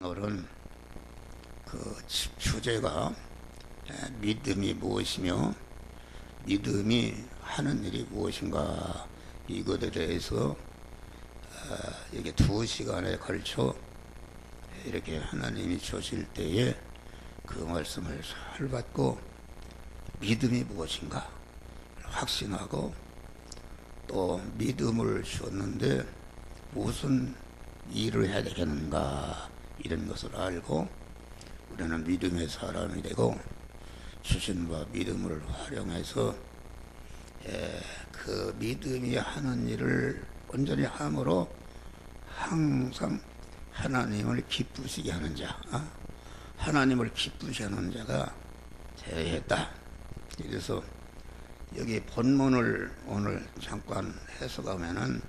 오늘은 그 주제가 믿음이 무엇이며 믿음이 하는 일이 무엇인가, 이것에 대해서 이게 2시간에 걸쳐 이렇게 하나님이 주실 때에 그 말씀을 잘 받고 믿음이 무엇인가 확신하고, 또 믿음을 주었는데 무슨 일을 해야 되겠는가, 이런 것을 알고 우리는 믿음의 사람이 되고 주신 바 믿음을 활용해서 그 믿음이 하는 일을 온전히 함으로 항상 하나님을 기쁘시게 하는 자, 하나님을 기쁘시게 하는 자가 되어야 했다. 그래서 여기 본문을 오늘 잠깐 해석하면은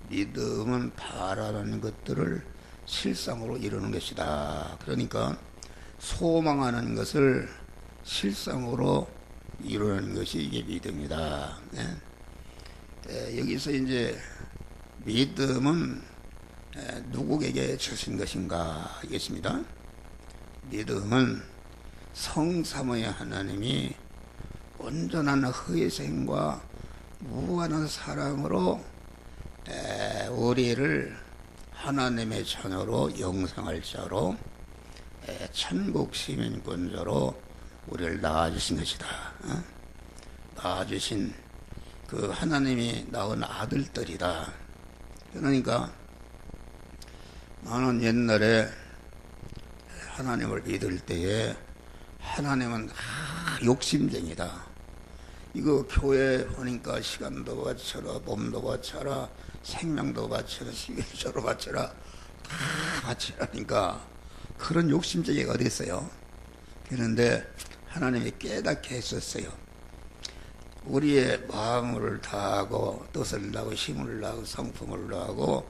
믿음은 바라는 것들을 실상으로 이루는 것이다. 그러니까 소망하는 것을 실상으로 이루는 것이 이게 믿음이다. 여기서 이제 믿음은 누구에게 주신 것인가 이것입니다. 믿음은 성삼위의 하나님이 온전한 희생과 무한한 사랑으로 우리를 하나님의 자녀로 영생할 자로 천국 시민권자로 우리를 낳아주신 것이다. 낳아주신 그 하나님이 낳은 아들들이다. 그러니까 나는 옛날에 하나님을 믿을 때에 하나님은 욕심쟁이다. 이거 교회 오니까 시간도 바쳐라, 몸도 바쳐라, 생명도 바쳐라, 시간도 바쳐라, 다 바치라니까 그런 욕심쟁이가 어디 있어요? 그런데 하나님이 깨닫게 했었어요. 우리의 마음을 다하고 뜻을 다하고 힘을 다하고 성품을 다하고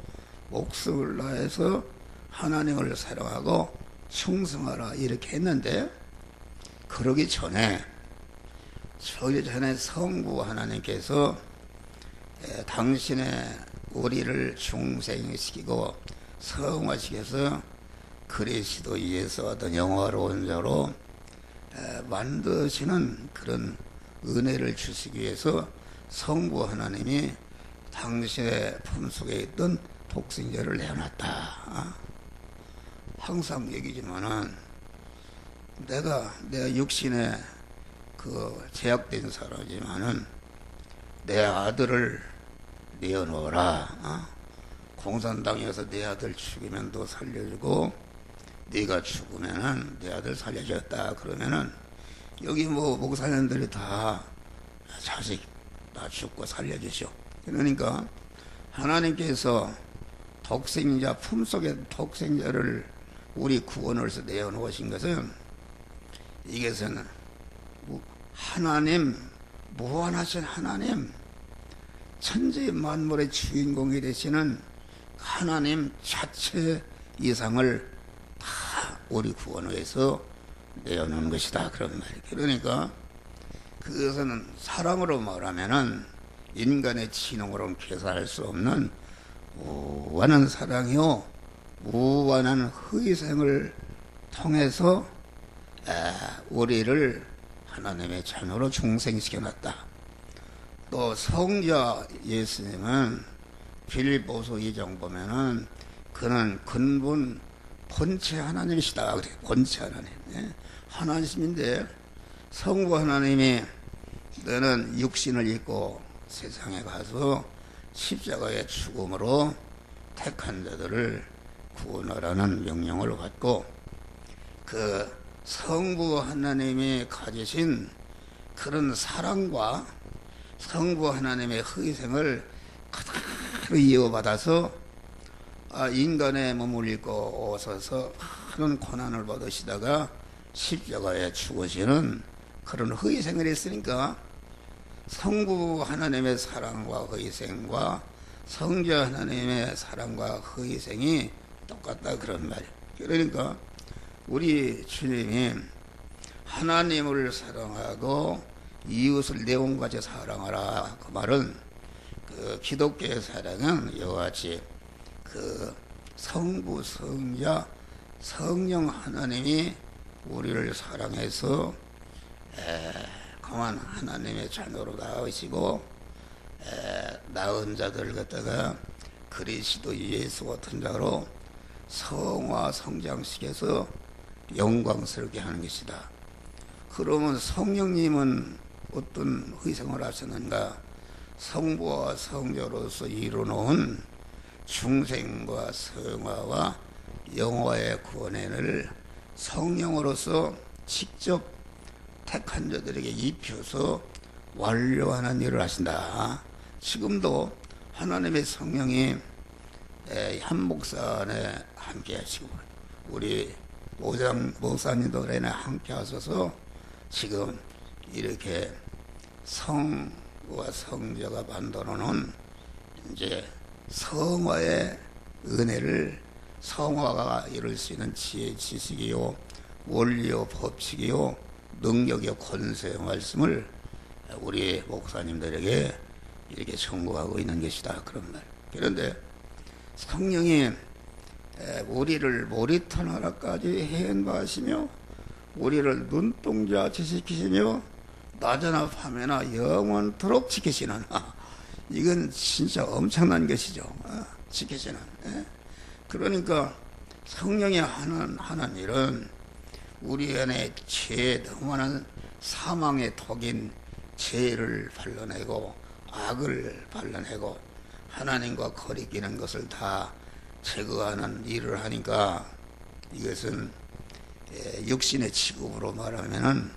목숨을 다해서 하나님을 사랑하고 충성하라 이렇게 했는데, 그러기 전에 성부 하나님께서 당신의 우리를 중생시키고 성화시켜서 그리스도 예수 어떤 영화로운 자로 만드시는 그런 은혜를 주시기 위해서 성부 하나님이 당신의 품속에 있던 독생자를 내어놨다. 항상 얘기지만은 내 육신에 그 제약된 사람이지만은 내 아들을 내어놓으라. 공산당에서 내 아들 죽이면 너 살려주고, 네가 죽으면은 내 아들 살려줬다 그러면은 여기 뭐 목사님들이 다 자식 다 죽고 살려주시오. 그러니까 하나님께서 독생자 품속에 독생자를 우리 구원으로서 내어놓으신 것은, 이것은 하나님, 무한하신 하나님, 천지 만물의 주인공이 되시는 하나님 자체 이상을 다 우리 구원을 위해서 내어놓은 것이다, 그런 말이에요. 그러니까 그것은 사랑으로 말하면은 인간의 지능으로는 계산할 수 없는 무한한 사랑이요 무한한 희생을 통해서 우리를 하나님의 자녀로 중생시켜놨다. 또 성자 예수님은 빌립보서 2장 보면은 그는 근본 본체 하나님이시다. 그래, 본체 하나님. 하나님인데 성부 하나님이 너는 육신을 입고 세상에 가서 십자가의 죽음으로 택한 자들을 구원하라는 명령을 받고, 그 성부 하나님이 가지신 그런 사랑과 성부 하나님의 희생을 그대로 이어받아서 인간의 몸을 입고 오셔서 많은 고난을 받으시다가 십자가에 죽으시는 그런 희생을 했으니까 성부 하나님의 사랑과 희생과 성자 하나님의 사랑과 희생이 똑같다, 그런 말이에요. 그러니까 우리 주님이 하나님을 사랑하고 이웃을 내 몸같이 사랑하라, 그 말은 그 기독교의 사랑은 이와 같이 그 성부 성자 성령 하나님이 우리를 사랑해서 그만 하나님의 자녀로 낳으시고 낳은 자들을 갖다가 그리스도 예수 같은 자로 성화 성장시켜서 영광스럽게 하는 것이다. 그러면 성령님은 어떤 희생을 하셨는가? 성부와 성자로서 이루어놓은 중생과 성화와 영화의 구원을 성령으로서 직접 택한 자들에게 입혀서 완료하는 일을 하신다. 지금도 하나님의 성령이 한 목사 안에 함께 하시고 우리 목사님들 안에 함께 하셔서 지금 이렇게 성과 성자가 만들어 놓은 이제 성화의 은혜를 성화가 이룰 수 있는 지혜, 지식이요, 원리요, 법칙이요, 능력이요, 권세의 말씀을 우리 목사님들에게 이렇게 전구하고 있는 것이다. 그런 말. 그런데 성령이 우리를 모리터 나라까지 해인바하시며 우리를 눈동자 지시키시며 낮이나 밤이나 영원토록 지키시는 이건 진짜 엄청난 것이죠. 지키시는. 그러니까 성령이 하는 일은 우리 안에 죄, 너무나 사망의 독인 죄를 발라내고 악을 발라내고 하나님과 거리끼는 것을 다 제거하는 일을 하니까 이것은 육신의 직업으로 말하면은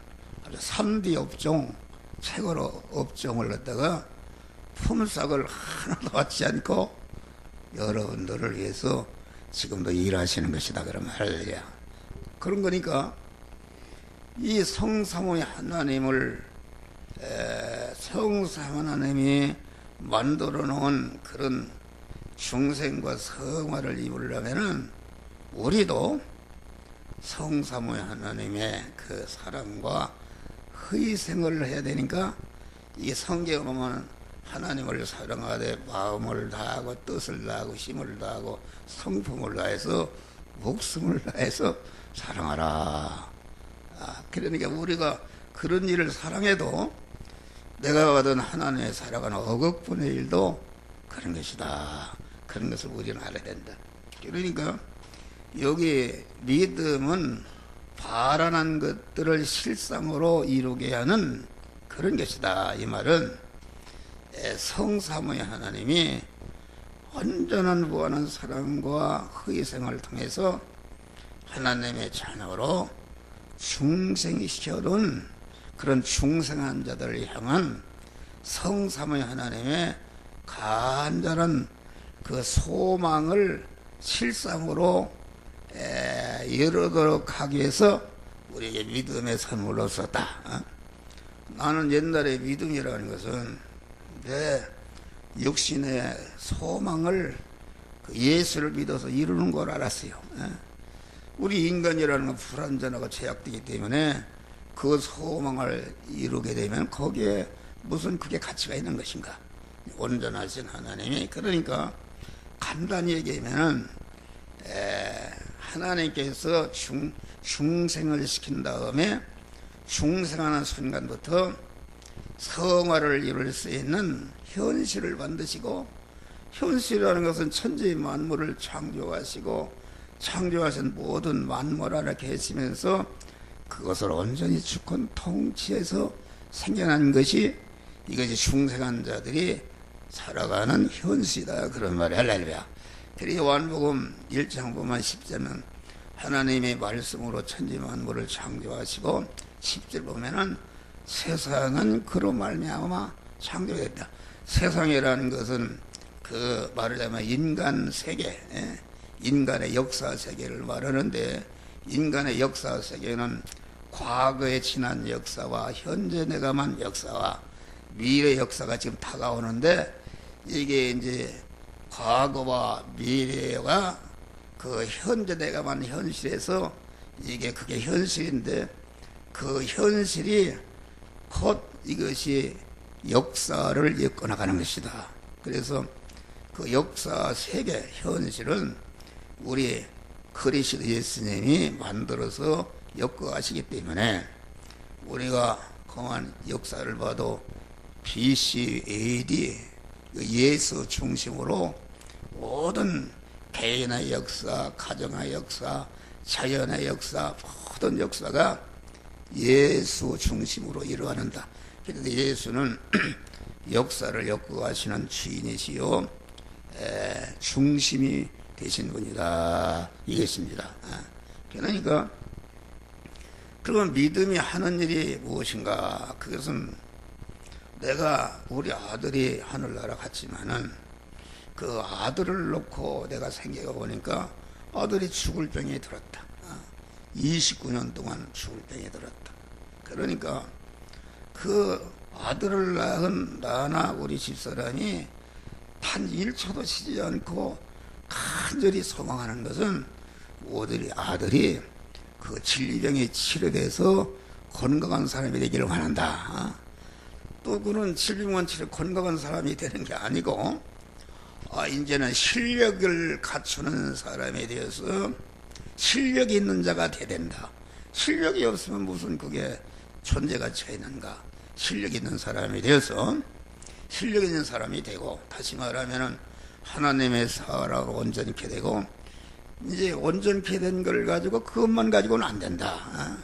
아주 3D 업종, 최고로 업종을 갖다가 품삯을 하나도 받지 않고 여러분들을 위해서 지금도 일하시는 것이다. 그러면 할렐루야. 그런 거니까 이 성삼위 하나님을 성삼 하나님이 만들어 놓은 그런 중생과 성화를 이루려면은 우리도 성삼위 하나님의 그 사랑과 희생을 해야 되니까 이 성경에 보면 하나님을 사랑하되 마음을 다하고 뜻을 다하고 힘을 다하고 성품을 다해서 목숨을 다해서 사랑하라. 그러니까 우리가 그런 일을 사랑해도 내가 받은 하나님의 사랑은 억억분의 1도 그런 것이다. 그런 것을 우리는 알아야 된다. 그러니까 여기 믿음은 바라는 것들을 실상으로 이루게 하는 그런 것이다. 이 말은 성삼위 하나님이 온전한 무한한 사랑과 희생을 통해서 하나님의 자녀로 중생시켜둔 그런 중생한 자들을 향한 성삼위 하나님의 간절한 그 소망을 실상으로 이루도록 하기 위해서 우리에게 믿음의 선물로 썼다. 나는 옛날에 믿음이라는 것은 내 육신의 소망을 예수를 믿어서 이루는 걸 알았어요. 우리 인간이라는 건 불완전하고 죄악되기 때문에 그 소망을 이루게 되면 거기에 무슨 그게 가치가 있는 것인가? 온전하신 하나님이. 그러니까 간단히 얘기하면은 하나님께서 중생을 시킨 다음에 중생하는 순간부터 성화를 이룰 수 있는 현실을 만드시고, 현실이라는 것은 천지 만물을 창조하시고 창조하신 모든 만물 안에 계시면서 그것을 온전히 주권 통치해서 생겨난 것이 이것이 중생한 자들이 살아가는 현실이다. 그런 말이 할렐루야. 그리고 요한복음 1장 보면 10절은 하나님의 말씀으로 천지 만물을 창조하시고 10절 보면은 세상은 그로 말미암아 창조됐다. 세상이라는 것은 그 말하자면 인간 세계, 인간의 역사 세계를 말하는데, 인간의 역사 세계는 과거에 지난 역사와 현재 내가만 역사와 미래 역사가 지금 다가오는데, 이게 이제 과거와 미래가 그 현재 내가만 현실에서 이게 그게 현실인데, 그 현실이 곧 이것이 역사를 이끌어나가는 것이다. 그래서 그 역사 세계 현실은 우리 그리스도 예수님이 만들어서 엮어가시기 때문에 우리가 그만 역사를 봐도 BC, AD 예수 중심으로 모든 개인의 역사, 가정의 역사, 자연의 역사, 모든 역사가 예수 중심으로 이루어간다. 그런데 예수는 역사를 엮어가시는 주인이시요 중심이 되신 분이다 이것입니다. 그러니까 그러면 믿음이 하는 일이 무엇인가? 그것은 내가 우리 아들이 하늘나라 갔지만은 그 아들을 놓고 내가 생각해 보니까 아들이 죽을 병에 들었다. 29년 동안 죽을 병에 들었다. 그러니까 그 아들을 낳은 나나 우리 집사람이 단 1초도 쉬지 않고 간절히 소망하는 것은 우리 아들이 그 진리병에 치료돼서 건강한 사람이 되기를 원한다. 또 그는 질병만 치료 건강한 사람이 되는 게 아니고 이제는 실력을 갖추는 사람이 되어서 실력이 있는 자가 돼야 된다. 실력이 없으면 무슨 그게 존재 가치가 있는가? 실력 있는 사람이 되어서 실력 있는 사람이 되고, 다시 말하면은 하나님의 사랑으로 온전케 되고, 이제 온전케 된 걸 가지고 그것만 가지고는 안 된다.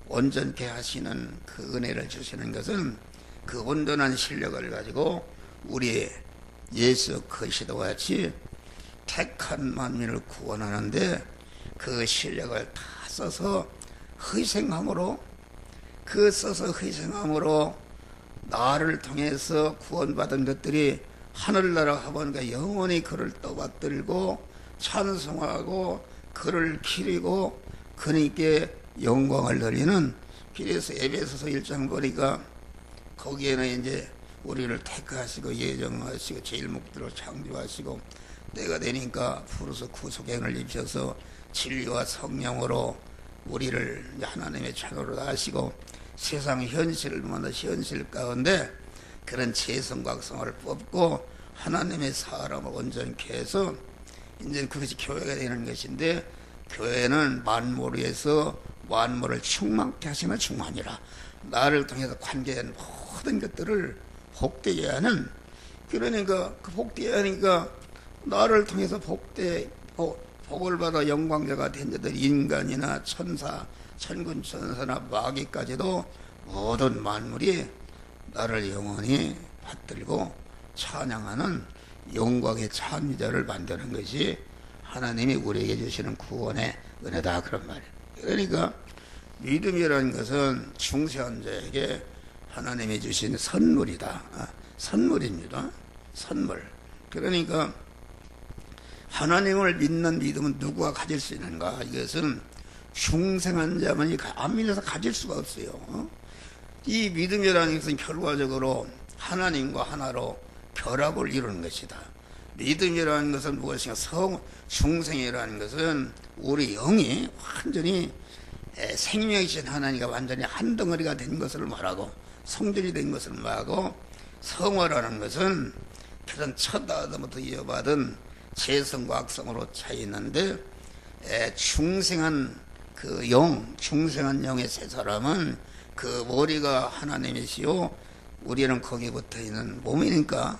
온전케 하시는 그 은혜를 주시는 것은 그 온전한 실력을 가지고 우리 예수 그리스도와 같이 택한 만민을 구원하는데 그 실력을 다 써서 희생함으로, 그 써서 희생함으로 나를 통해서 구원받은 것들이 하늘나라 가보니까 영원히 그를 떠받들고 찬송하고 그를 기리고 그님께 영광을 돌리는, 그래서 에베소서 1장 보니까 거기에는 이제 우리를 택하시고 예정하시고 제일 목표로 창조하시고 때가 되니까 부르서 구속행을 입혀서 진리와 성령으로 우리를 하나님의 자녀로 하시고 세상 현실을 만나 현실 가운데 그런 재성각성을 뽑고 하나님의 사람을 온전케 해서 이제 그것이 교회가 되는 것인데, 교회는 만물을 위해서 만물을 충만케 하시는 충만이라, 나를 통해서 관계한 모든 것들을 복되게 하는, 그러니까 그 복되게 하니까 나를 통해서 복을 받아 영광자가 된 자들, 인간이나 천사, 천군 천사나 마귀까지도 모든 만물이 나를 영원히 받들고 찬양하는 영광의 찬미자를 만드는 것이 하나님이 우리에게 주시는 구원의 은혜다, 그런 말이에요. 그러니까 믿음이라는 것은 중세한 자에게 하나님이 주신 선물이다. 선물입니다. 선물. 그러니까 하나님을 믿는 믿음은 누구가 가질 수 있는가? 이것은 중생한 자만이 안 믿어서 가질 수가 없어요. 이 믿음이라는 것은 결과적으로 하나님과 하나로 결합을 이루는 것이다. 믿음이라는 것은 무엇인가? 중생이라는 것은 우리 영이 완전히 생명이신 하나님과 완전히 한 덩어리가 된 것을 말하고, 성전이 된 것을 말하고, 성화라는 것은 그런 첫 아담부터 이어받은 재성과 악성으로 차 있는데, 중생한 그 영, 중생한 영의 세 사람은 그 머리가 하나님이시요 우리는 거기에 붙어 있는 몸이니까,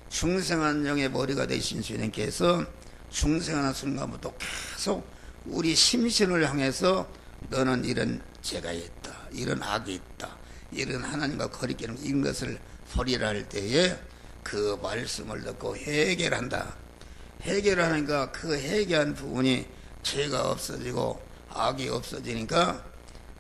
중생한 영의 머리가 되신 주님께서 중생하는 순간부터 계속 우리 심신을 향해서 너는 이런 죄가 있다, 이런 악이 있다, 이런 하나님과 거리끼는 이런 것을 버리라 할 때에 그 말씀을 듣고 해결한다. 해결하니까 그 해결한 부분이 죄가 없어지고 악이 없어지니까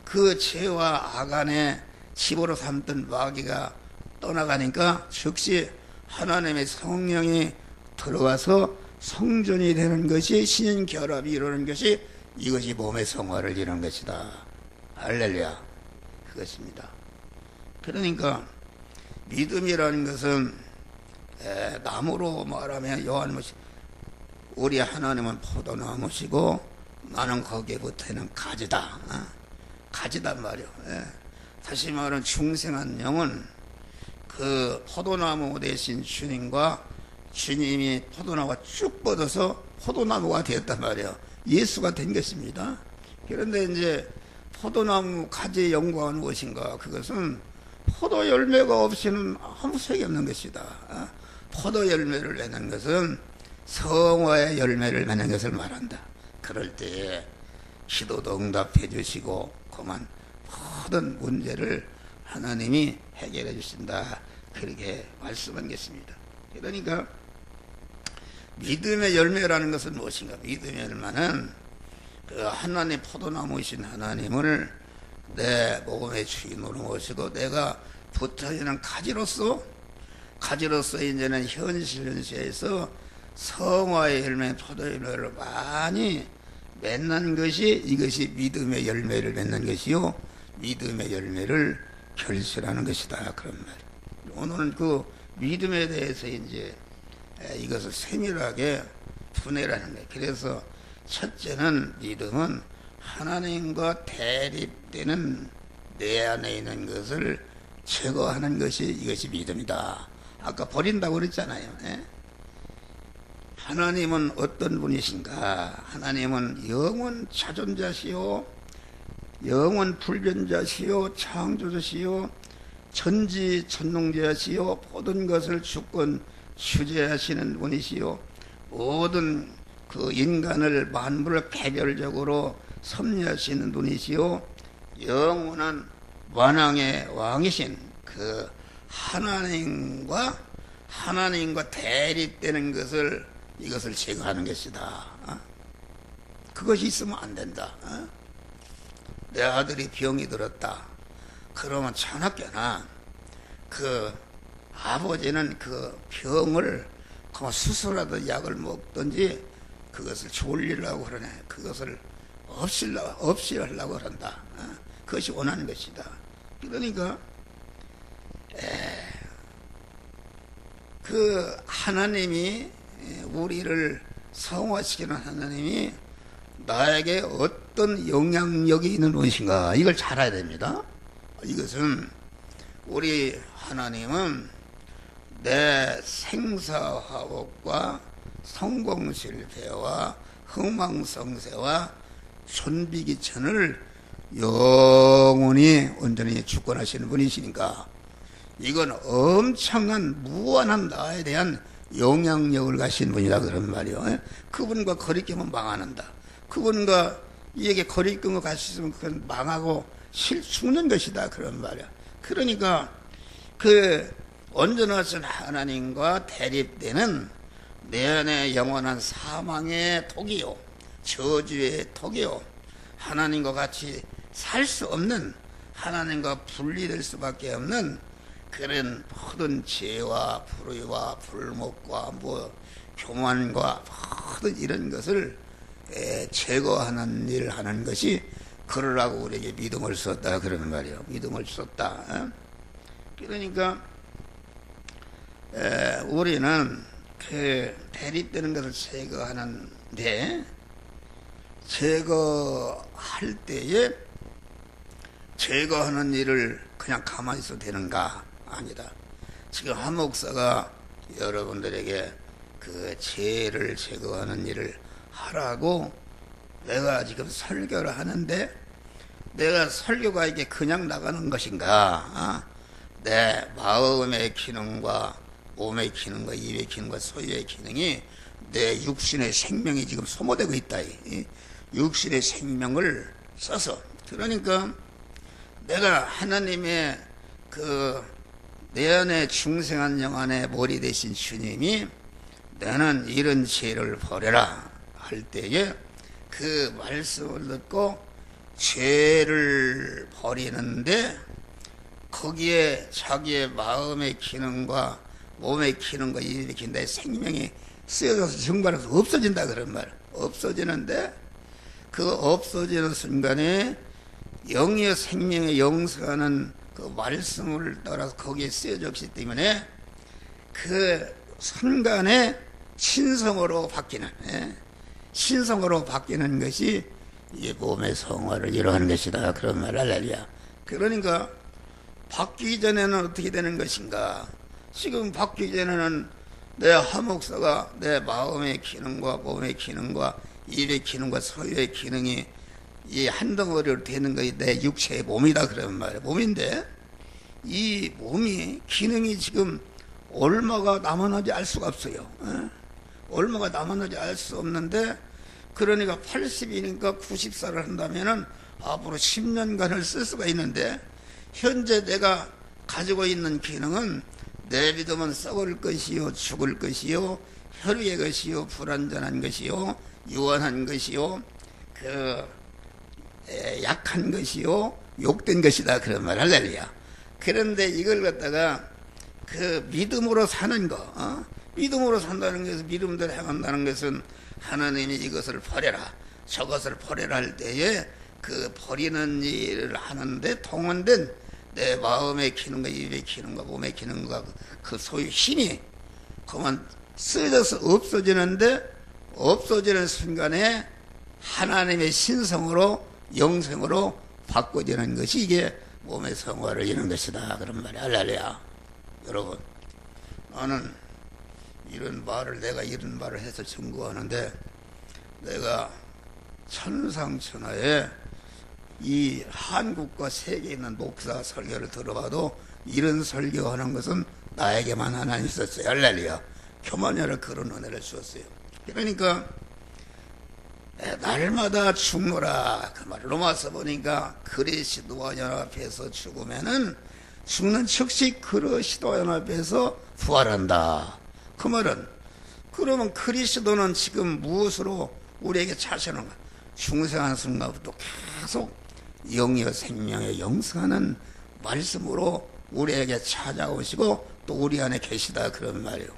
그 죄와 악 안에 집으로 삼던 마귀가 떠나가니까 즉시 하나님의 성령이 들어가서 성전이 되는 것이, 신결합이 이루는 것이, 이것이 몸의 성화를 이루는 것이다. 할렐루야. 그것입니다. 그러니까 믿음이라는 것은 나무로 말하면 요한은 우리 하나님은 포도나무시고 나는 거기에 붙어있는 가지다. 가지단 말이요. 다시 말하면 중생한 영은 그 포도나무 대신 주님과 주님이 포도나무가 쭉 뻗어서 포도나무가 되었단 말이에요. 예수가 된 것입니다. 그런데 이제 포도나무 가지의 영광은 무엇인가? 그것은 포도 열매가 없이는 아무 소용이 없는 것이다. 포도 열매를 맺는 것은 성화의 열매를 맺는 것을 말한다. 그럴 때에 기도도 응답해 주시고 그만 모든 문제를 하나님이 해결해 주신다. 그렇게 말씀한 것입니다. 그러니까 믿음의 열매라는 것은 무엇인가? 믿음의 열매는 그 하나님 포도나무이신 하나님을 내 몸의 주인으로 모시고 내가 붙어있는 가지로서 이제는 현실에서 성화의 열매, 포도 열매를 많이 맺는 것이 이것이 믿음의 열매를 맺는 것이요, 믿음의 열매를 결실하는 것이다. 그런 말이에요. 오늘은 그 믿음에 대해서 이제 이것을 세밀하게 분해라는 거예요. 그래서 첫째는 믿음은 하나님과 대립되는 내 안에 있는 것을 제거하는 것이 이것이 믿음이다. 아까 버린다고 그랬잖아요. 예? 하나님은 어떤 분이신가? 하나님은 영원 자존자시요, 영원 불변자시요, 창조자시요, 전지전능자시요, 모든 것을 주권 주재하시는 분이시요, 모든 그 인간을 만물을 개별적으로 섭리하시는 분이시요, 영원한 만왕의 왕이신 그 하나님과 대립되는 것을 이것을 제거하는 것이다. 그것이 있으면 안 된다. 내 아들이 병이 들었다. 그러면 자나깨나 그 아버지는 그 병을 수술하든 약을 먹든지 그것을 졸리려고 그러네. 그것을 없이 하려고 그런다. 그것이 원하는 것이다. 그러니까 그 하나님이 우리를 성화시키는 하나님이 나에게 어떤 영향력이 있는 분이신가, 이걸 잘 알아야 됩니다. 이것은 우리 하나님은 내 생사화복과 성공실패와 흥망성쇠와 존비기천을 영원히 온전히 주권하시는 분이시니까 이건 엄청난 무한한 나에 대한 영향력을 가신 분이다 그런 말이요. 그분과 거리끼면 망하는다. 그분과 이에게 거리끼면 갈 수 있으면 그건 망하고 죽는 것이다 그런 말이야. 그러니까 그 온전하신 하나님과 대립되는 내 안에 영원한 사망의 독이요, 저주의 독이요, 하나님과 같이 살 수 없는, 하나님과 분리될 수밖에 없는 그런 모든 죄와 불의와 불목과 교만과 모든 이런 것을 제거하는 일을 하는 것이, 그러라고 우리에게 믿음을 줬다 그러는 말이에요. 믿음을 줬다. 그러니까 우리는 그 대립되는 것을 제거하는데, 제거할 때에 제거하는 일을 그냥 가만히 있어도 되는가? 아니다. 지금 한 목사가 여러분들에게 그 죄를 제거하는 일을 하라고 내가 지금 설교를 하는데, 내가 설교가 이게 그냥 나가는 것인가? 내 마음의 기능과 몸의 기능과 입의 기능과 소유의 기능이 내 육신의 생명이 지금 소모되고 있다. 육신의 생명을 써서, 그러니까 내가 하나님의 그 내 안에 중생한 영 안에 머리 되신 주님이 너는 이런 죄를 버려라 할 때에 그 말씀을 듣고 죄를 버리는데 거기에 자기의 마음의 기능과 몸의 기능과 입의 기능과 생명이 쓰여져서 증발해서 없어진다 그런 말. 없어지는데 그 없어지는 순간에 영의 생명의 영생하는 그 말씀을 따라서 거기에 쓰여졌기 때문에 그 순간에 신성으로 바뀌는, 신성으로 바뀌는 것이 이게 몸의 성화를 이루어가는 것이다 그런 말. 할렐루야. 그러니까 바뀌기 전에는 어떻게 되는 것인가? 지금 바뀌기 전에는 내 하목사가 내 마음의 기능과 몸의 기능과 일의 기능과 소유의 기능이 이 한 덩어리로 되는 것이 내 육체의 몸이다 그러는 말이에요. 몸인데 이 몸이 기능이 지금 얼마가 남았는지 알 수가 없어요. 얼마가 남았는지 알 수 없는데, 그러니까 80이니까 90살을 한다면은 앞으로 10년간을 쓸 수가 있는데, 현재 내가 가지고 있는 기능은 내 믿음은 썩을 것이요, 죽을 것이요, 혈육의 것이요, 불완전한 것이요, 유한한 것이요, 약한 것이요, 욕된 것이다 그런 말 할렐루야. 그런데 이걸 갖다가 믿음으로 사는 거, 믿음으로 산다는 것은, 믿음대로 행한다는 것은 하나님이 이것을 버려라, 저것을 버려라 할 때에 그 버리는 일을 하는데 동원된 내 마음의 기능과 입의 기능과 몸의 기능과 그 소유 힘이 그만 쓰여져서 없어지는데, 없어지는 순간에 하나님의 신성으로 영생으로 바꿔지는 것이 이게 몸의 성화를 이루는 것이다 그런 말이야. 할렐루야. 여러분, 나는 내가 이런 말을 해서 증거하는데, 내가 천상천하에 이 한국과 세계에 있는 목사 설교를 들어봐도 이런 설교하는 것은 나에게만 하나님 있었어요. 할렐루야. 교만여라 그런 은혜를 주었어요. 그러니까 날마다 죽노라 그 말. 로마서 보니까 그리스도와 연합해서 죽으면은 죽는 즉시 그리스도와 연합해서 부활한다. 그 말은, 그러면 그리스도는 지금 무엇으로 우리에게 차시는 거야? 중생한 순간부터 계속 영이여 생명의 영생하는 말씀으로 우리에게 찾아오시고 또 우리 안에 계시다 그런 말이에요.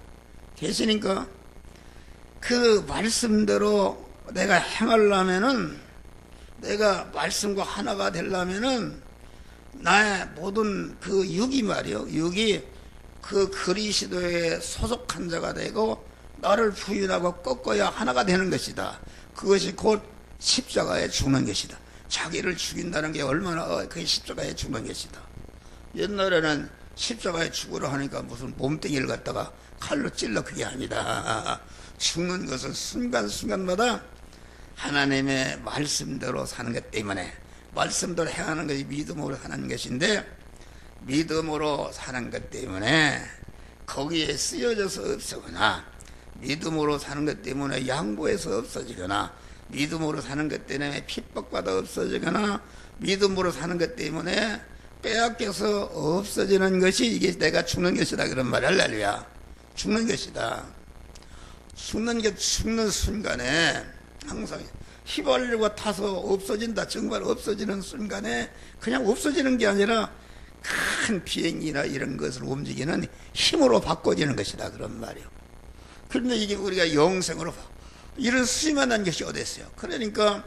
계시니까 그 말씀대로 내가 행하려면은, 내가 말씀과 하나가 되려면은 나의 모든 그 육이 말이요, 육이 그 그리스도에 소속한 자가 되고 나를 부인하고 꺾어야 하나가 되는 것이다. 그것이 곧 십자가에 죽는 것이다. 자기를 죽인다는 게 얼마나 그게 십자가에 죽는 것이다. 옛날에는 십자가에 죽으라 하니까 무슨 몸뚱이를 갖다가 칼로 찔러, 그게 아니다. 죽는 것은 순간순간마다 하나님의 말씀대로 사는 것 때문에, 말씀대로 행하는 것이 믿음으로 사는 것인데, 믿음으로 사는 것 때문에 거기에 쓰여져서 없어거나, 믿음으로 사는 것 때문에 양보해서 없어지거나, 믿음으로 사는 것 때문에 핍박받아 없어지거나, 믿음으로 사는 것 때문에 빼앗겨서 없어지는 것이 이게 내가 죽는 것이다 그런 말. 할렐루야. 죽는 것이다. 죽는 순간에 항상 휘발유가 타서 없어진다, 정말 없어지는 순간에 그냥 없어지는 게 아니라 큰 비행기나 이런 것을 움직이는 힘으로 바꿔지는 것이다 그런 말이에요. 그런데 이게 우리가 영생으로 이런 수임한 것이 어디 있어요? 그러니까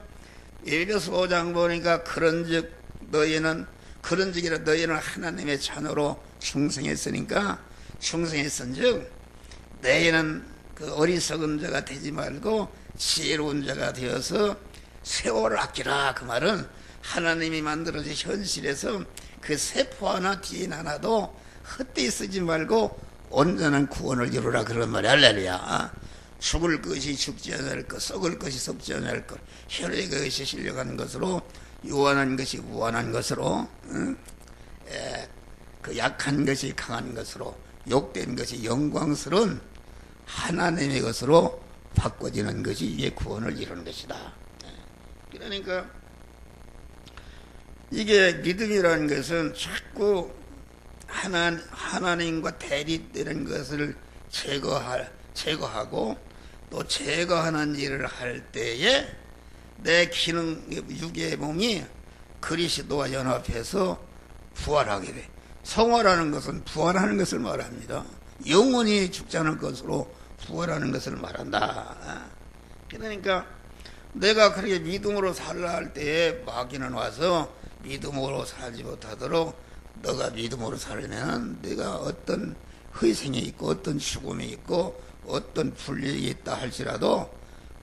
에베소 5장 보니까 그런즉 너희는 하나님의 자녀로 충성했으니까, 충성했은즉 너희는 그 어리석은 자가 되지 말고 지혜로운 자가 되어서 세월을 아끼라. 그 말은 하나님이 만들어진 현실에서 그 세포 하나 DNA 하나도 헛되이 쓰지 말고 온전한 구원을 이루라 그런 말이야. 할렐루야. 죽을 것이 죽지 않을 것, 썩을 것이 썩지 않을 것, 혈의 것이 실려가는 것으로, 유한한 것이 무한한 것으로, 그 약한 것이 강한 것으로, 욕된 것이 영광스러운 하나님의 것으로 바꿔지는 것이 이게 구원을 이루는 것이다. 그러니까 이게 믿음이라는 것은 자꾸 하나님과 대립되는 것을 제거하고 또 제거하는 일을 할 때에 내 기능, 육의 몸이 그리스도와 연합해서 부활하게 돼. 성화라는 것은 부활하는 것을 말합니다. 영원히 죽지 않을 것으로 부활하는 것을 말한다. 그러니까 내가 그렇게 믿음으로 살라 할 때에 마귀는 와서 믿음으로 살지 못하도록, 너가 믿음으로 살면 내가 어떤 희생이 있고 어떤 죽음이 있고 어떤 불리익이 있다 할지라도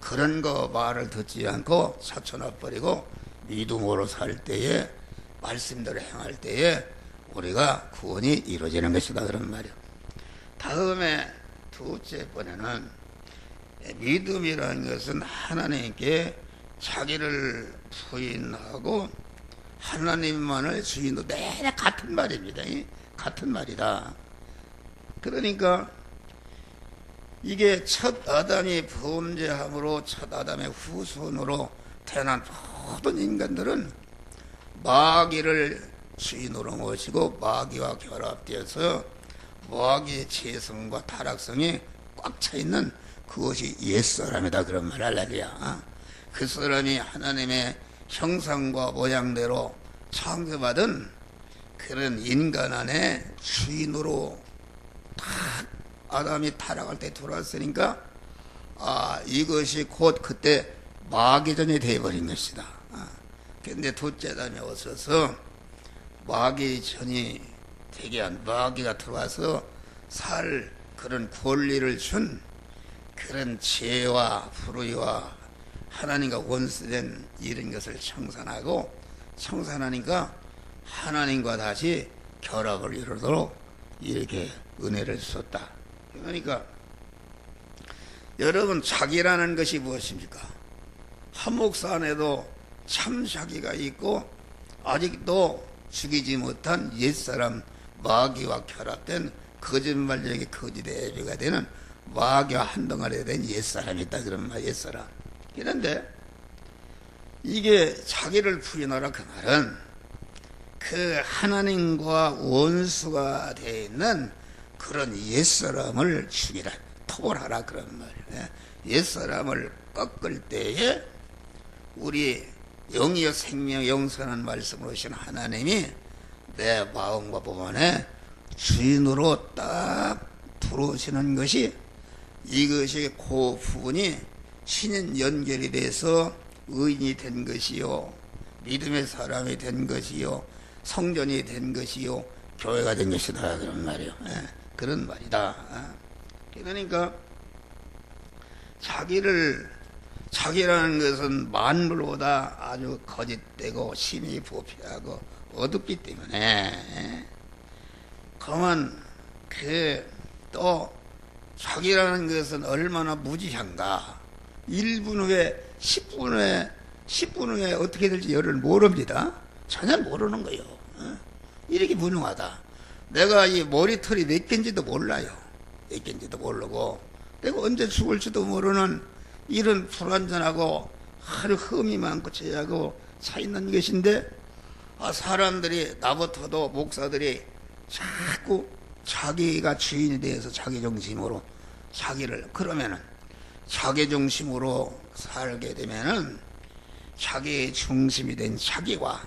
그런 거 말을 듣지 않고 사쳐놔버리고 믿음으로 살 때에, 말씀대로 행할 때에 우리가 구원이 이루어지는 것이다 그런 말이에요. 다음에 두째 번에는 믿음이라는 것은 하나님께 자기를 부인하고 하나님만을 주인으로 내내 같은 말입니다. 같은 말이다. 그러니까 이게 첫 아담이 범죄함으로 첫 아담의 후손으로 태어난 모든 인간들은 마귀를 주인으로 모시고 마귀와 결합되어서 마귀의 죄성과 타락성이 꽉 차 있는 그것이 옛사람이다. 그런 말 할렐루야. 그 사람이 하나님의 형상과 모양대로 창조받은 그런 인간 안에 주인으로 딱 아담이 타락할 때 들어왔으니까 이것이 곧 그때 마귀전이 되어버린 것이다. 그런데 둘째 아담이 오셔서 마귀전이 되게 한 마귀가 들어와서 살 그런 권리를 준 그런 죄와 불의와 하나님과 원수된 이런 것을 청산하니까 하나님과 다시 결합을 이루도록 이렇게 은혜를 주셨다. 그러니까 여러분, 자기라는 것이 무엇입니까? 한목사 안에도 참 자기가 있고 아직도 죽이지 못한 옛사람 마귀와 결합된 거짓말쟁이 거짓의 애비가 되는 마귀와 한 덩어리가 된 옛사람이 있다. 그런 말, 옛사람. 그런데 이게 자기를 부인하라 그 말은 그 하나님과 원수가 되어 있는 그런 옛사람을 죽이라, 토벌하라 그런 말이에요. 옛사람을 꺾을 때에 우리 영이여 생명 영선한 말씀을 오신 하나님이 내 마음과 법안에 주인으로 딱 들어오시는 것이, 이것이 그 부분이 신인 연결이 돼서 의인이 된 것이요, 믿음의 사람이 된 것이요, 성전이 된 것이요, 교회가 된 것이다. 그런 말이요. 그런 말이다. 그러니까 자기라는 것은 만물보다 아주 거짓되고 심히 부패하고 어둡기 때문에 그만 또 자기라는 것은 얼마나 무지한가. 1분 후에 10분 후에 어떻게 될지 여를 모릅니다. 전혀 모르는 거예요. 이렇게 무능하다. 내가 이 머리털이 몇 개인지도 몰라요. 몇 개인지도 모르고 내가 언제 죽을지도 모르는 이런 불완전하고 하루 흠이 많고 죄하고 차 있는 것인데, 사람들이, 나부터도 목사들이 자꾸 자기가 주인이 되어서 자기 중심으로 그러면은 자기 중심으로 살게 되면은 자기 중심이 된 자기와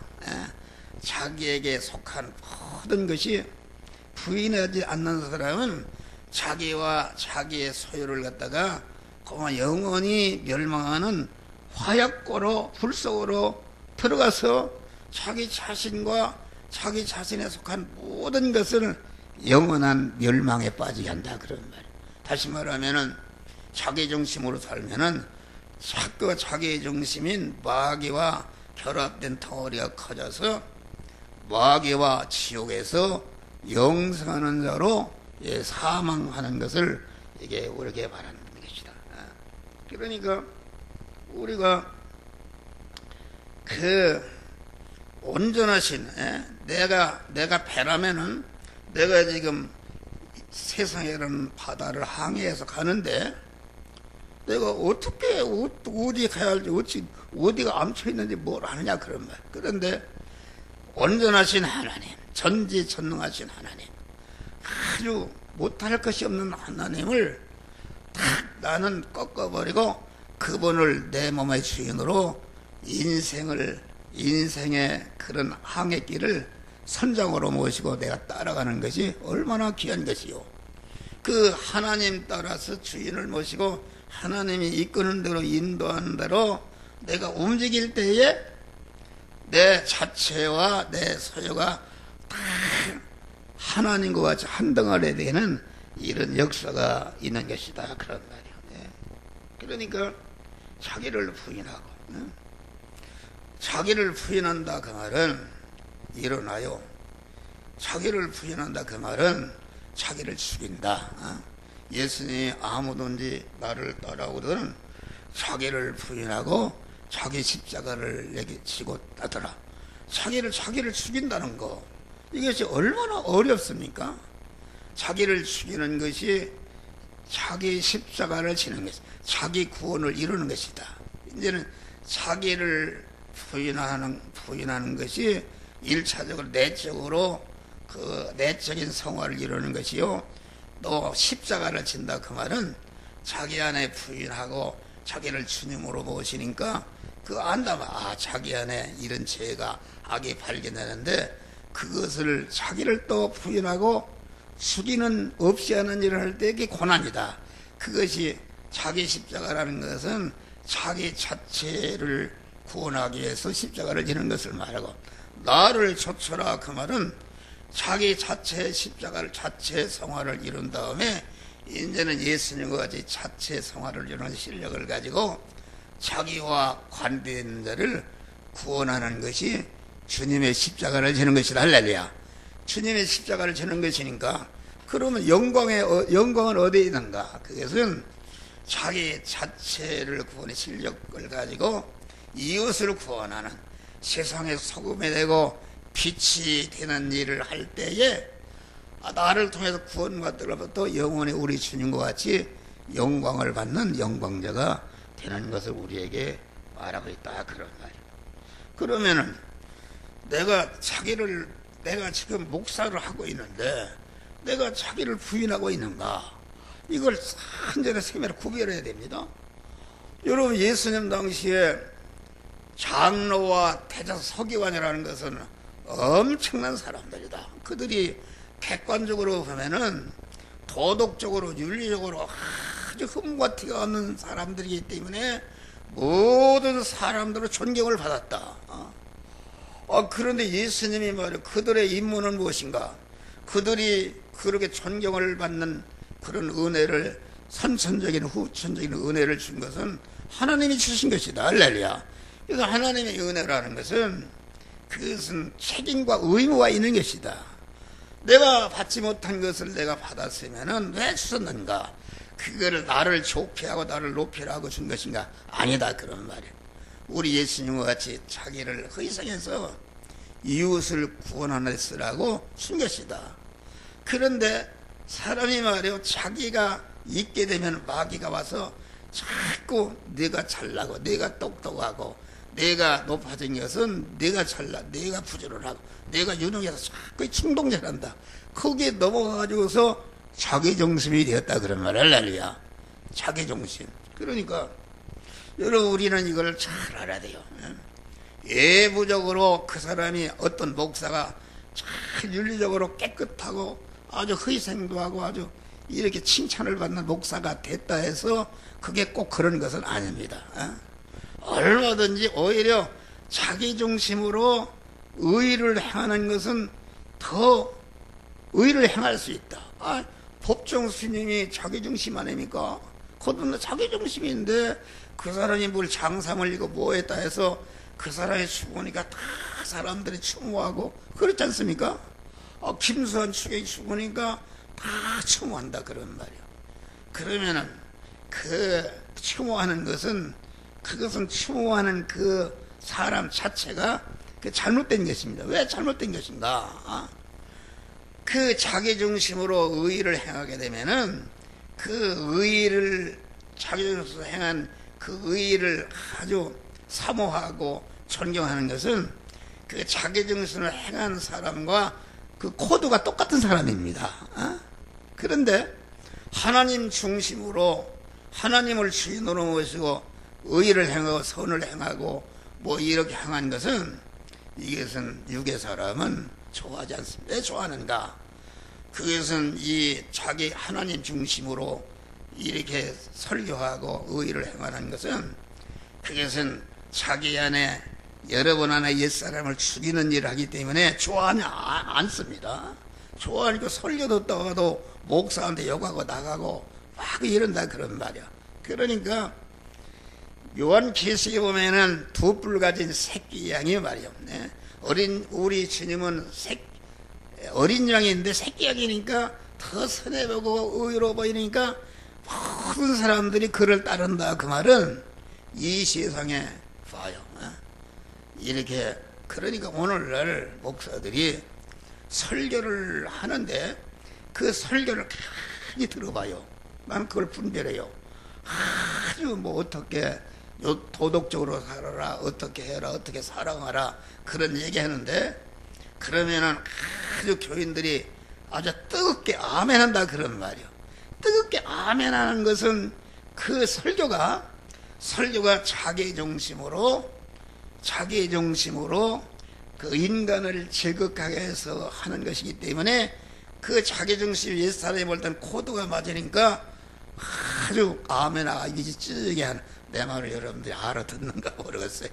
자기에게 속한 모든 것이 부인하지 않는 사람은 자기와 자기의 소유를 갖다가 그만 영원히 멸망하는 화약고로, 불 속으로 들어가서 자기 자신과 자기 자신에 속한 모든 것을 영원한 멸망에 빠지게 한다. 그런 말이에요. 다시 말하면은 자기 중심으로 살면은 자꾸 자기 중심인 마귀와 결합된 덩어리가 커져서 마귀와 지옥에서 영생하는 자로 사망하는 것을 이게 우리에게 말하는 것이다. 그러니까 우리가 그 온전하신, 내가 배라면은 내가 지금 세상이라는 바다를 항해해서 가는데 내가 어떻게 어디 가야 할지 어디가 암쳐 있는지 뭘 아느냐 그런 말. 그런데 온전하신 하나님, 전지전능하신 하나님, 아주 못할 것이 없는 하나님을 딱 나는 꺾어버리고 그분을 내 몸의 주인으로 인생의 그런 항해길을 선장으로 모시고 내가 따라가는 것이 얼마나 귀한 것이요. 그 하나님 따라서 주인을 모시고 하나님이 이끄는 대로 인도하는 대로 내가 움직일 때에 내 자체와 내 소유가 다 하나님과 같이 한 덩어리 되는 이런 역사가 있는 것이다. 그런 말이에요. 그러니까 자기를 부인하고, 자기를 부인한다 그 말은 일어나요. 자기를 부인한다 그 말은 자기를 죽인다. 예수님이 아무든지 나를 따라오거든 자기를 부인하고 자기 십자가를 내게 지고 따더라. 자기를 죽인다는 거, 이것이 얼마나 어렵습니까? 자기를 죽이는 것이 자기 십자가를 지는 것, 자기 구원을 이루는 것이다. 이제는 자기를 부인하는 것이 일차적으로 내적으로 그 내적인 성화를 이루는 것이요. 또 십자가를 진다 그 말은 자기 안에 부인하고 자기를 주님으로 모시니까 그 안다면 자기 안에 이런 죄가 악이 발견되는데 그것을 자기를 또 부인하고 죽이는 없이 하는 일을 할 때 그게 고난이다. 그것이 자기 십자가라는 것은 자기 자체를 구원하기 위해서 십자가를 지는 것을 말하고, 나를 좇으라 그 말은 자기 자체 십자가를 자체 성화를 이룬 다음에 이제는 예수님과 같이 자체 성화를 이루는 실력을 가지고 자기와 관계된 자를 구원하는 것이 주님의 십자가를 지는 것이다. 할렐루야. 주님의 십자가를 지는 것이니까 그러면 영광은 어디에 있는가? 그것은 자기 자체를 구원의 실력을 가지고 이웃을 구원하는, 세상의 소금이 되고 빛이 되는 일을 할 때에 나를 통해서 구원받더라도 영원히 우리 주님과 같이 영광을 받는 영광자가 되는 것을 우리에게 말하고 있다. 그런 말이에요. 그러면은 내가 지금 목사를 하고 있는데 내가 자기를 부인하고 있는가? 이걸 한절에 세밀하게 구별해야 됩니다. 여러분, 예수님 당시에 장로와 대장 서기관이라는 것은 엄청난 사람들이다. 그들이 객관적으로 보면은 도덕적으로 윤리적으로 아주 흠과 티가 없는 사람들이기 때문에 모든 사람들로 존경을 받았다. 그런데 예수님이 말이야, 그들의 임무는 무엇인가? 그들이 그렇게 존경을 받는 그런 은혜를, 선천적인 후천적인 은혜를 준 것은 하나님이 주신 것이다. 할렐루야. 그래서 하나님의 은혜라는 것은 그것은 책임과 의무가 있는 것이다. 내가 받지 못한 것을 내가 받았으면은 왜 주셨는가? 그거를 나를 좋게 하고 나를 높이라고 준 것인가? 아니다. 그런 말이야. 우리 예수님과 같이 자기를 희생해서 이웃을 구원하는 데 쓰라고 준 것이다. 그런데 사람이 말이요, 자기가 있게 되면 마귀가 와서 자꾸 내가 잘나고 내가 똑똑하고 내가 높아진 것은 내가 잘나, 내가 부지런하고 내가 유능해서 자꾸 충동질한다. 거기에 넘어가가지고서 자기중심이 되었다. 그런 말. 할렐루야. 자기중심. 그러니까 여러분, 우리는 이걸 잘 알아야 돼요. 예부적으로 그 사람이, 어떤 목사가 잘 윤리적으로 깨끗하고 아주 희생도 하고 아주 이렇게 칭찬을 받는 목사가 됐다 해서 그게 꼭 그런 것은 아닙니다. 얼마든지 오히려 자기중심으로 의를 행하는 것은 더 의를 행할 수 있다. 법정 스님이 자기중심 아닙니까? 그것도 자기중심인데 그 사람이 뭘 장삼을 이고 뭐 했다 해서 그 사람이 죽으니까 다 사람들이 추모하고 그렇지 않습니까? 김수환 추격이 죽으니까 다 추모한다. 그런 말이야. 그러면은 그 추모하는 것은, 그것은 추모하는 그 사람 자체가 그 잘못된 것입니다. 왜 잘못된 것인가? 그 자기중심으로 의의를 행하게 되면은 그 의의를, 자기중심으로 행한 그 의의를 아주 사모하고 존경하는 것은 그 자기중심으로 행한 사람과 그 코드가 똑같은 사람입니다. 그런데 하나님 중심으로 하나님을 주인으로 모시고 의의를 행하고 선을 행하고 뭐 이렇게 행한 것은, 이것은 육의 사람은 좋아하지 않습니다. 왜 좋아하는가? 그것은 이 자기 하나님 중심으로 이렇게 설교하고 의의를 행하는 것은, 그것은 자기 안에, 여러분 안에 옛사람을 죽이는 일을 하기 때문에 좋아하지 않습니다. 좋아하니까 설교 듣다가 도 목사한테 욕하고 나가고 막 이런다. 그런 말이야. 그러니까 요한계시록에 보면은 두 뿔 가진 새끼 양이 말이야. 우리 주님은 어린 양인데 새끼 양이니까 더 선해 보고 의로 보이니까 모든 사람들이 그를 따른다. 그 말은 이 세상에 봐요. 이렇게 그러니까 오늘날 목사들이 설교를 하는데 그 설교를 많이 들어봐요. 나는 그걸 분별해요. 아주 뭐 어떻게 도덕적으로 살아라, 어떻게 해라, 어떻게 사랑하라 그런 얘기하는데 그러면은 아주 교인들이 아주 뜨겁게 아멘한다 그런 말이요. 뜨겁게 아멘하는 것은 그 설교가 자기 중심으로 그 인간을 즐겁게 해서 하는 것이기 때문에 그 자기 중심 옛사람이 볼 때는 코드가 맞으니까 아주 아멘아 이지찌게 하는 내 말을 여러분들이 알아듣는가 모르겠어요.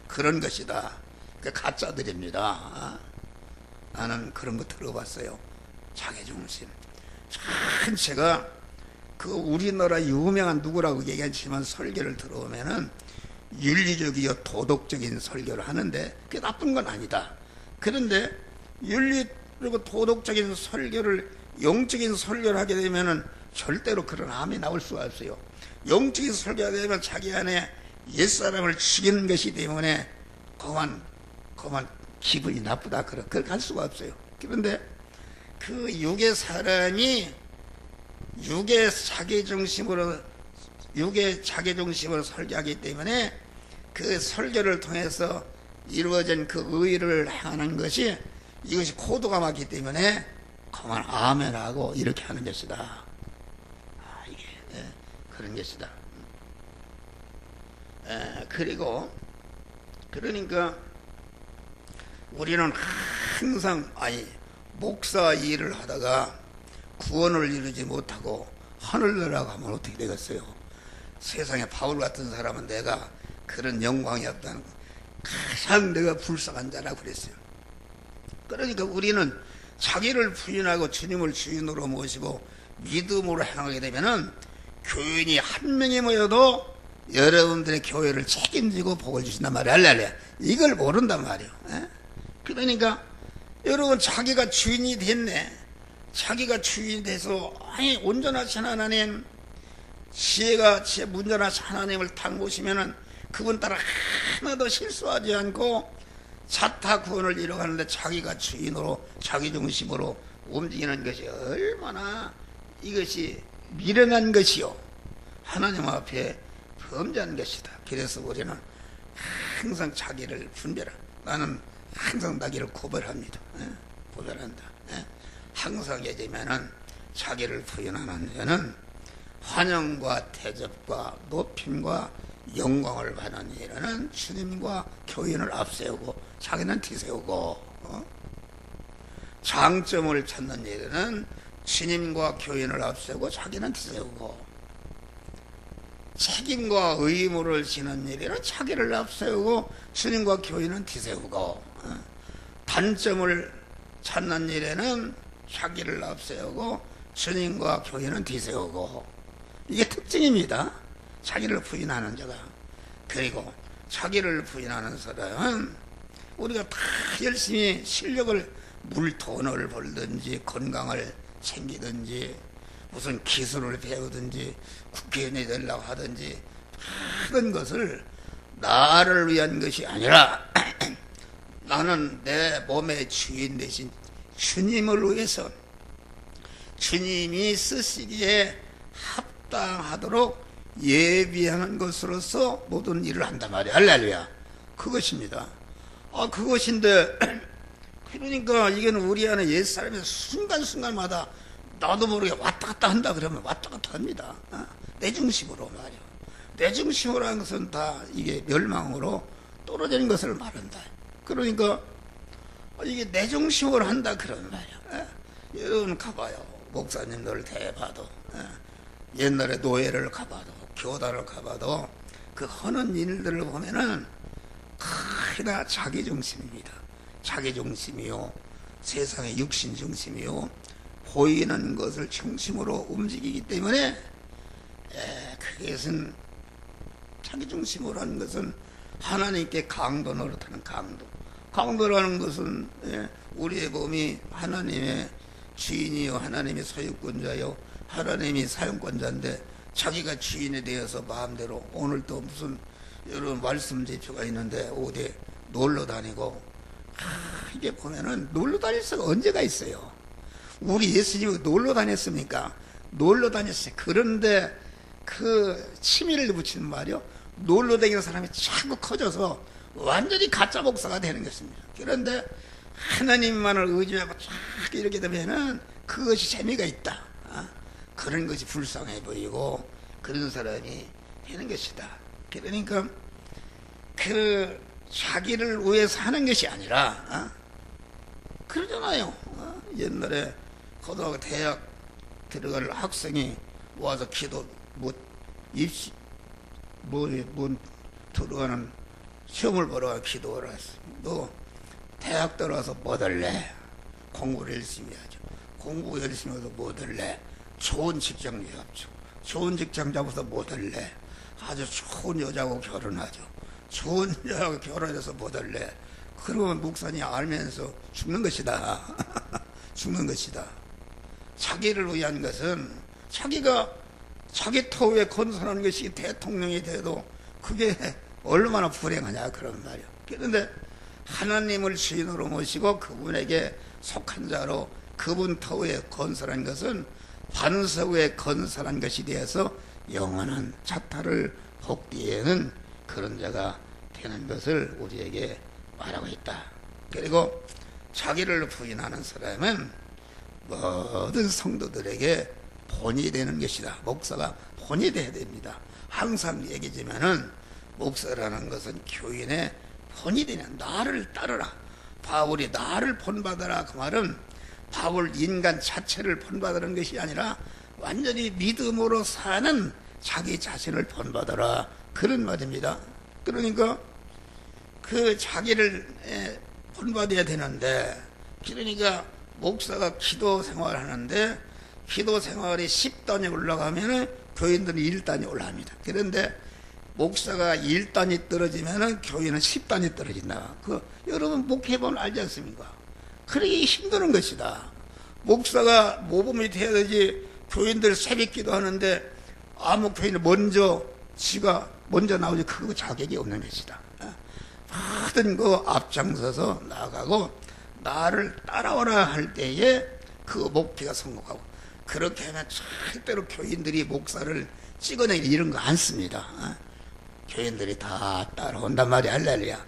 그런 것이다. 그 가짜들입니다. 나는 그런 거 들어봤어요. 자기중심. 참 제가 그 우리나라 유명한 누구라고 얘기하지만 설교를 들어오면은 윤리적이요 도덕적인 설교를 하는데 그게 나쁜 건 아니다. 그런데 윤리 그리고 도덕적인 설교를 영적인 설교를 하게 되면은 절대로 그런 암이 나올 수가 없어요. 영적인 설교가 되면 자기 안에 옛사람을 죽이는 것이 때문에 그만 기분이 나쁘다 그렇게 갈 수가 없어요. 그런데 그 육의 사람이 육의 자기중심으로 설교하기 때문에 그 설교를 통해서 이루어진 그 의를 행하는 것이 이것이 코드가 맞기 때문에 그만 아멘하고 이렇게 하는 것이다. 이게 그런 것이다. 그러니까 우리는 항상 목사 일을 하다가 구원을 이루지 못하고 하늘나라 가면 어떻게 되겠어요? 세상에 바울 같은 사람은 내가 그런 영광이 없다는 거 가장 내가 불쌍한 자라고 그랬어요. 그러니까 우리는 자기를 부인하고 주님을 주인으로 모시고 믿음으로 행하게 되면은 교인이 한 명이 모여도 여러분들의 교회를 책임지고 복을 주신단 말이에요. 할렐루야. 이걸 모른단 말이에요. 그러니까 여러분 자기가 주인이 됐네. 자기가 주인이 돼서 온전하신 하나님 지혜가 문전하신 하나님을 딱 모시면은 그분 따라 하나도 실수하지 않고 자타 구원을 이뤄가는데 자기가 주인으로 자기 중심으로 움직이는 것이 얼마나 이것이 미련한 것이요 하나님 앞에 범죄한 것이다. 그래서 우리는 항상 자기를 분별하라. 나는 항상 나기를 고발합니다. 고발한다. 항상 예지면은 자기를 부인하는 자는 환영과 대접과 높임과 영광을 받는 일은 주님과 교인을 앞세우고 자기는 뒤세우고 장점을 찾는 일은 주님과 교인을 앞세우고 자기는 뒤세우고 책임과 의무를 지는 일에는 자기를 앞세우고 주님과 교인은 뒤세우고 단점을 찾는 일에는 자기를 앞세우고 주님과 교인은 뒤세우고 이게 특징입니다. 자기를 부인하는 자가. 그리고 자기를 부인하는 사람은 우리가 다 열심히 실력을 돈을 벌든지 건강을 챙기든지 무슨 기술을 배우든지 국회의원이 되려고 하든지 하던 것을 나를 위한 것이 아니라 나는 내 몸의 주인 대신 주님을 위해서 주님이 쓰시기에 합당하도록 예비하는 것으로서 모든 일을 한단 말이야. 할렐루야. 그것입니다. 그것인데 그러니까 이게는 우리 안에 옛사람이 순간순간마다 나도 모르게 왔다 갔다 한다 그러면 왔다 갔다 합니다. 내 중심으로 말이야. 내 중심으로 하는 것은 다 이게 멸망으로 떨어지는 것을 말한다. 그러니까 이게 내 중심으로 한다 그런 말이야. 여러분 가봐요. 목사님들 대봐도 옛날에 노예를 가봐도 교단을 가봐도 그 하는 일들을 보면은 거의 다 자기 중심입니다. 자기 중심이요 세상의 육신 중심이요 보이는 것을 중심으로 움직이기 때문에 그것은 자기 중심으로 하는 것은 하나님께 강도 노릇하는 강도라는 것은 우리의 몸이 하나님의 주인이요 하나님이 소유권자요 하나님이 사용권자인데 자기가 주인에 대해서 마음대로 오늘 또 무슨 여러 말씀 제표가 있는데 어디 놀러 다니고 이게 보면은 놀러 다닐 수가 언제가 있어요. 우리 예수님이 놀러 다녔습니까? 놀러 다녔어요. 그런데 그 취미를 붙이는 말이요 놀러 다니는 사람이 자꾸 커져서 완전히 가짜 목사가 되는 것입니다. 그런데 하나님만을 의지하고 자꾸 이렇게 되면은 그것이 재미가 있다. 그런 것이 불쌍해 보이고 그런 사람이 되는 것이다. 그러니까 그 자기를 위해서 하는 것이 아니라 그러잖아요. 옛날에 고등학교 대학 들어갈 학생이 와서 기도 입시 들어가는 시험을 보러 기도를 했어. 너 대학 들어와서 뭐 할래? 공부를 열심히 하죠. 공부 열심히 해서 뭐 할래? 좋은 직장 잡죠. 좋은 직장 잡아서 뭐 할래? 아주 좋은 여자하고 결혼하죠. 좋은 여자하고 결혼해서 뭐 할래? 그러면 목사님 알면서 죽는 것이다. 죽는 것이다. 자기를 위한 것은 자기가 자기 터에 건설하는 것이 대통령이 돼도 그게 얼마나 불행하냐 그런 말이야. 그런데 하나님을 주인으로 모시고 그분에게 속한 자로 그분 터에 건설한 것은 반석 위에 건설한 것이 되어서 영원한 자타를 복되는 그런 자가 되는 것을 우리에게 말하고 있다. 그리고 자기를 부인하는 사람은 모든 성도들에게 본이 되는 것이다. 목사가 본이 돼야 됩니다. 항상 얘기지만은 목사라는 것은 교인의 본이 되는 나를 따르라. 바울이 나를 본받아라 그 말은 바울 인간 자체를 본받으는 것이 아니라 완전히 믿음으로 사는 자기 자신을 본받아라 그런 말입니다. 그러니까 그 자기를 본받아야 되는데 그러니까 목사가 기도 생활하는데 기도 생활이 10단이 올라가면 교인들이 1단이 올라갑니다. 그런데 목사가 1단이 떨어지면 교인은 10단이 떨어진다. 여러분 목회보면 알지 않습니까? 그러기 힘드는 것이다. 목사가 모범이 돼야 되지 교인들 새벽 기도하는데 아무 교인이 지가 먼저 나오지 그거 자격이 없는 것이다. 모든 거 앞장서서 나가고 나를 따라오라 할 때에 그 목회가 성공하고 그렇게 하면 절대로 교인들이 목사를 찍어내기 이런 거 안 씁니다. 교인들이 다 따라온단 말이야. 할렐루야.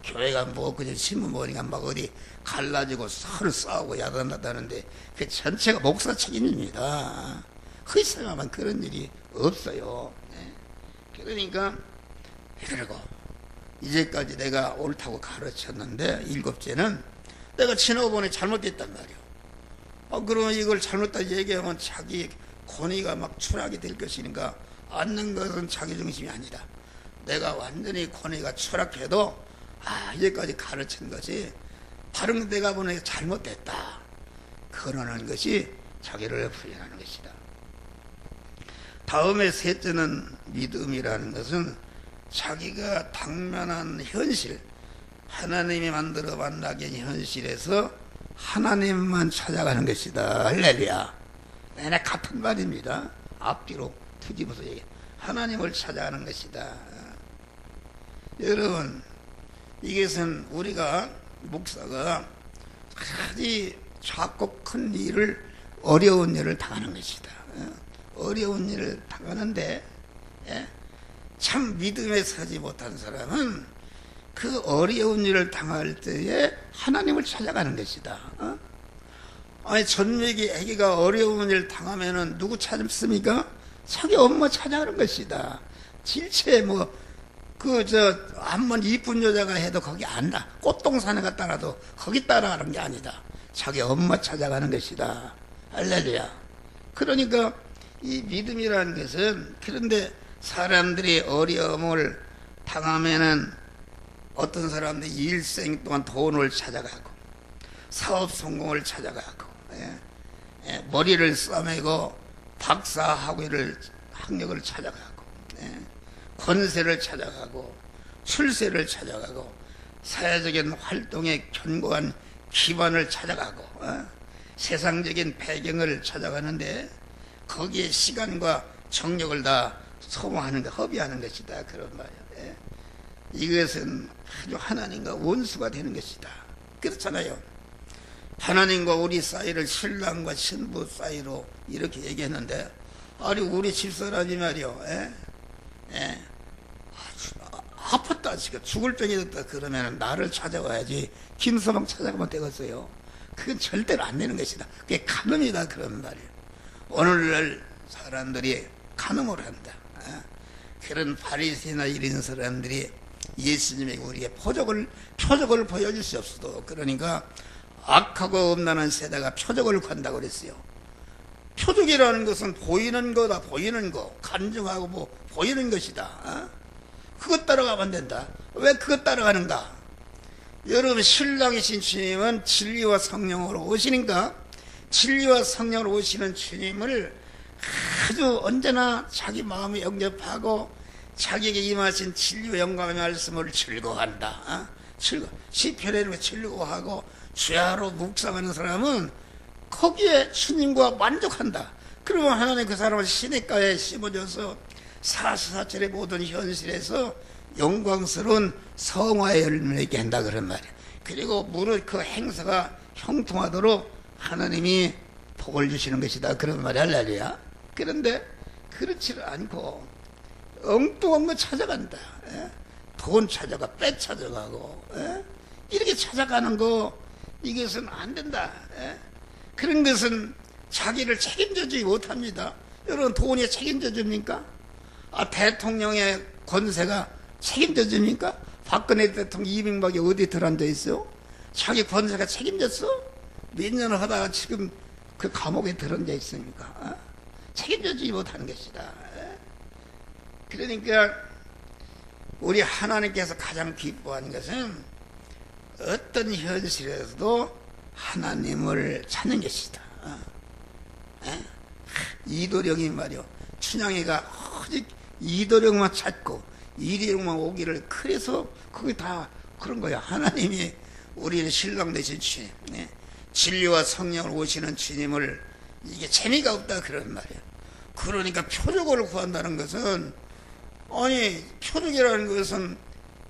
교회가 뭐 그냥 신문 보니까 막 어디 갈라지고 서로 싸우고 야단나다는데 그 전체가 목사 책임입니다. 희생하면 그런 일이 없어요. 그러니까 그리고 이제까지 내가 옳다고 가르쳤는데 7째는 내가 지나고 보니 잘못됐단 말이야. 그러면 이걸 잘못다 얘기하면 자기 권위가 막 추락이 될 것이니까 앉는 것은 자기 중심이 아니다. 내가 완전히 권위가 추락해도 이제까지 가르친 것이 다른 데가 보니 잘못됐다. 그러는 것이 자기를 부인하는 것이다. 다음에 셋째는 믿음이라는 것은 자기가 당면한 현실, 하나님이 만들어 만나게 현실에서 하나님만 찾아가는 것이다. 할렐루야. 내내 같은 말입니다. 앞뒤로 뒤집어서 얘기해. 하나님을 찾아가는 것이다. 여러분, 이것은 우리가 목사가 아주 작고 큰 일을 어려운 일을 당하는 것이다. 어려운 일을 당하는데 참 믿음에 서지 못한 사람은 그 어려운 일을 당할 때에 하나님을 찾아가는 것이다. 아니 전매기 아기가 어려운 일을 당하면은 누구 찾습니까? 자기 엄마 찾아가는 것이다. 질체 한번 이쁜 여자가 해도 거기 안다. 꽃동산에 갔다 놔도 거기 따라가는 게 아니다. 자기 엄마 찾아가는 것이다. 할렐루야. 그러니까 이 믿음이라는 것은 그런데 사람들이 어려움을 당하면은 어떤 사람들이 일생 동안 돈을 찾아가고 사업 성공을 찾아가고 머리를 싸매고 박사 학력을 찾아가고 권세를 찾아가고 출세를 찾아가고 사회적인 활동에 견고한 기반을 찾아가고 세상적인 배경을 찾아가는데 거기에 시간과 정력을 다 소모하는 것, 허비하는 것이다. 그런 말이에요. 예. 이것은 아주 하나님과 원수가 되는 것이다. 그렇잖아요. 하나님과 우리 사이를 신랑과 신부 사이로 이렇게 얘기했는데, 아니 우리 집사람이 말이요, 예? 예. 아팠다 지금 죽을 병이 됐다 그러면 나를 찾아와야지 김서방 찾아가면 되겠어요. 그건 절대로 안 되는 것이다. 그게 간음이다. 그런 말이에요. 오늘날 사람들이 간음을 한다. 그런 바리새나 이런 사람들이 예수님에게 우리의 표적을 보여줄 수 없어도, 그러니까 악하고 음란한 세대가 표적을 건다고 그랬어요. 표적이라는 것은 보이는 거다. 보이는 거, 간증하고 뭐 보이는 것이다. 그것 따라가면 안 된다. 왜 그것 따라가는가? 여러분, 신랑이신 주님은 진리와 성령으로 오시니까, 진리와 성령으로 오시는 주님을 아주 언제나 자기 마음에 영접하고 자기에게 임하신 진리와 영광의 말씀을 즐거워한다. 시편에 이렇게 즐거워하고 주야로 묵상하는 사람은 거기에 주님과 만족한다. 그러면 하나님 그 사람을 시냇가에 심어줘서 사시사철의 모든 현실에서 영광스러운 성화의 열매를 맺게 한다. 그런 말이에요. 그리고 무릇 그 행사가 형통하도록 하나님이 복을 주시는 것이다. 그런 말이 할렐루야. 그런데 그렇지를 않고 엉뚱한 거 찾아간다. 돈 찾아가, 빼 찾아가고, 이렇게 찾아가는 거, 이것은 안 된다. 그런 것은 자기를 책임져주지 못합니다. 여러분, 돈이 책임져줍니까? 대통령의 권세가 책임져줍니까? 박근혜 대통령 이명박이 어디 들어앉아 있어요? 자기 권세가 책임졌어? 몇 년을 하다가 지금 그 감옥에 들어앉아 있으니까 책임져주지 못하는 것이다. 그러니까 우리 하나님께서 가장 기뻐하는 것은 어떤 현실에서도 하나님을 찾는 것이다. 이도령이 말이요, 춘향이가 오직 이도령만 찾고 이도령만 오기를, 그래서 그게 다 그런 거야. 하나님이 우리의 신랑 되신 주님, 진리와 성령을 오시는 주님을, 이게 재미가 없다 그런 말이야. 그러니까 표적을 구한다는 것은, 아니 표적이라는 것은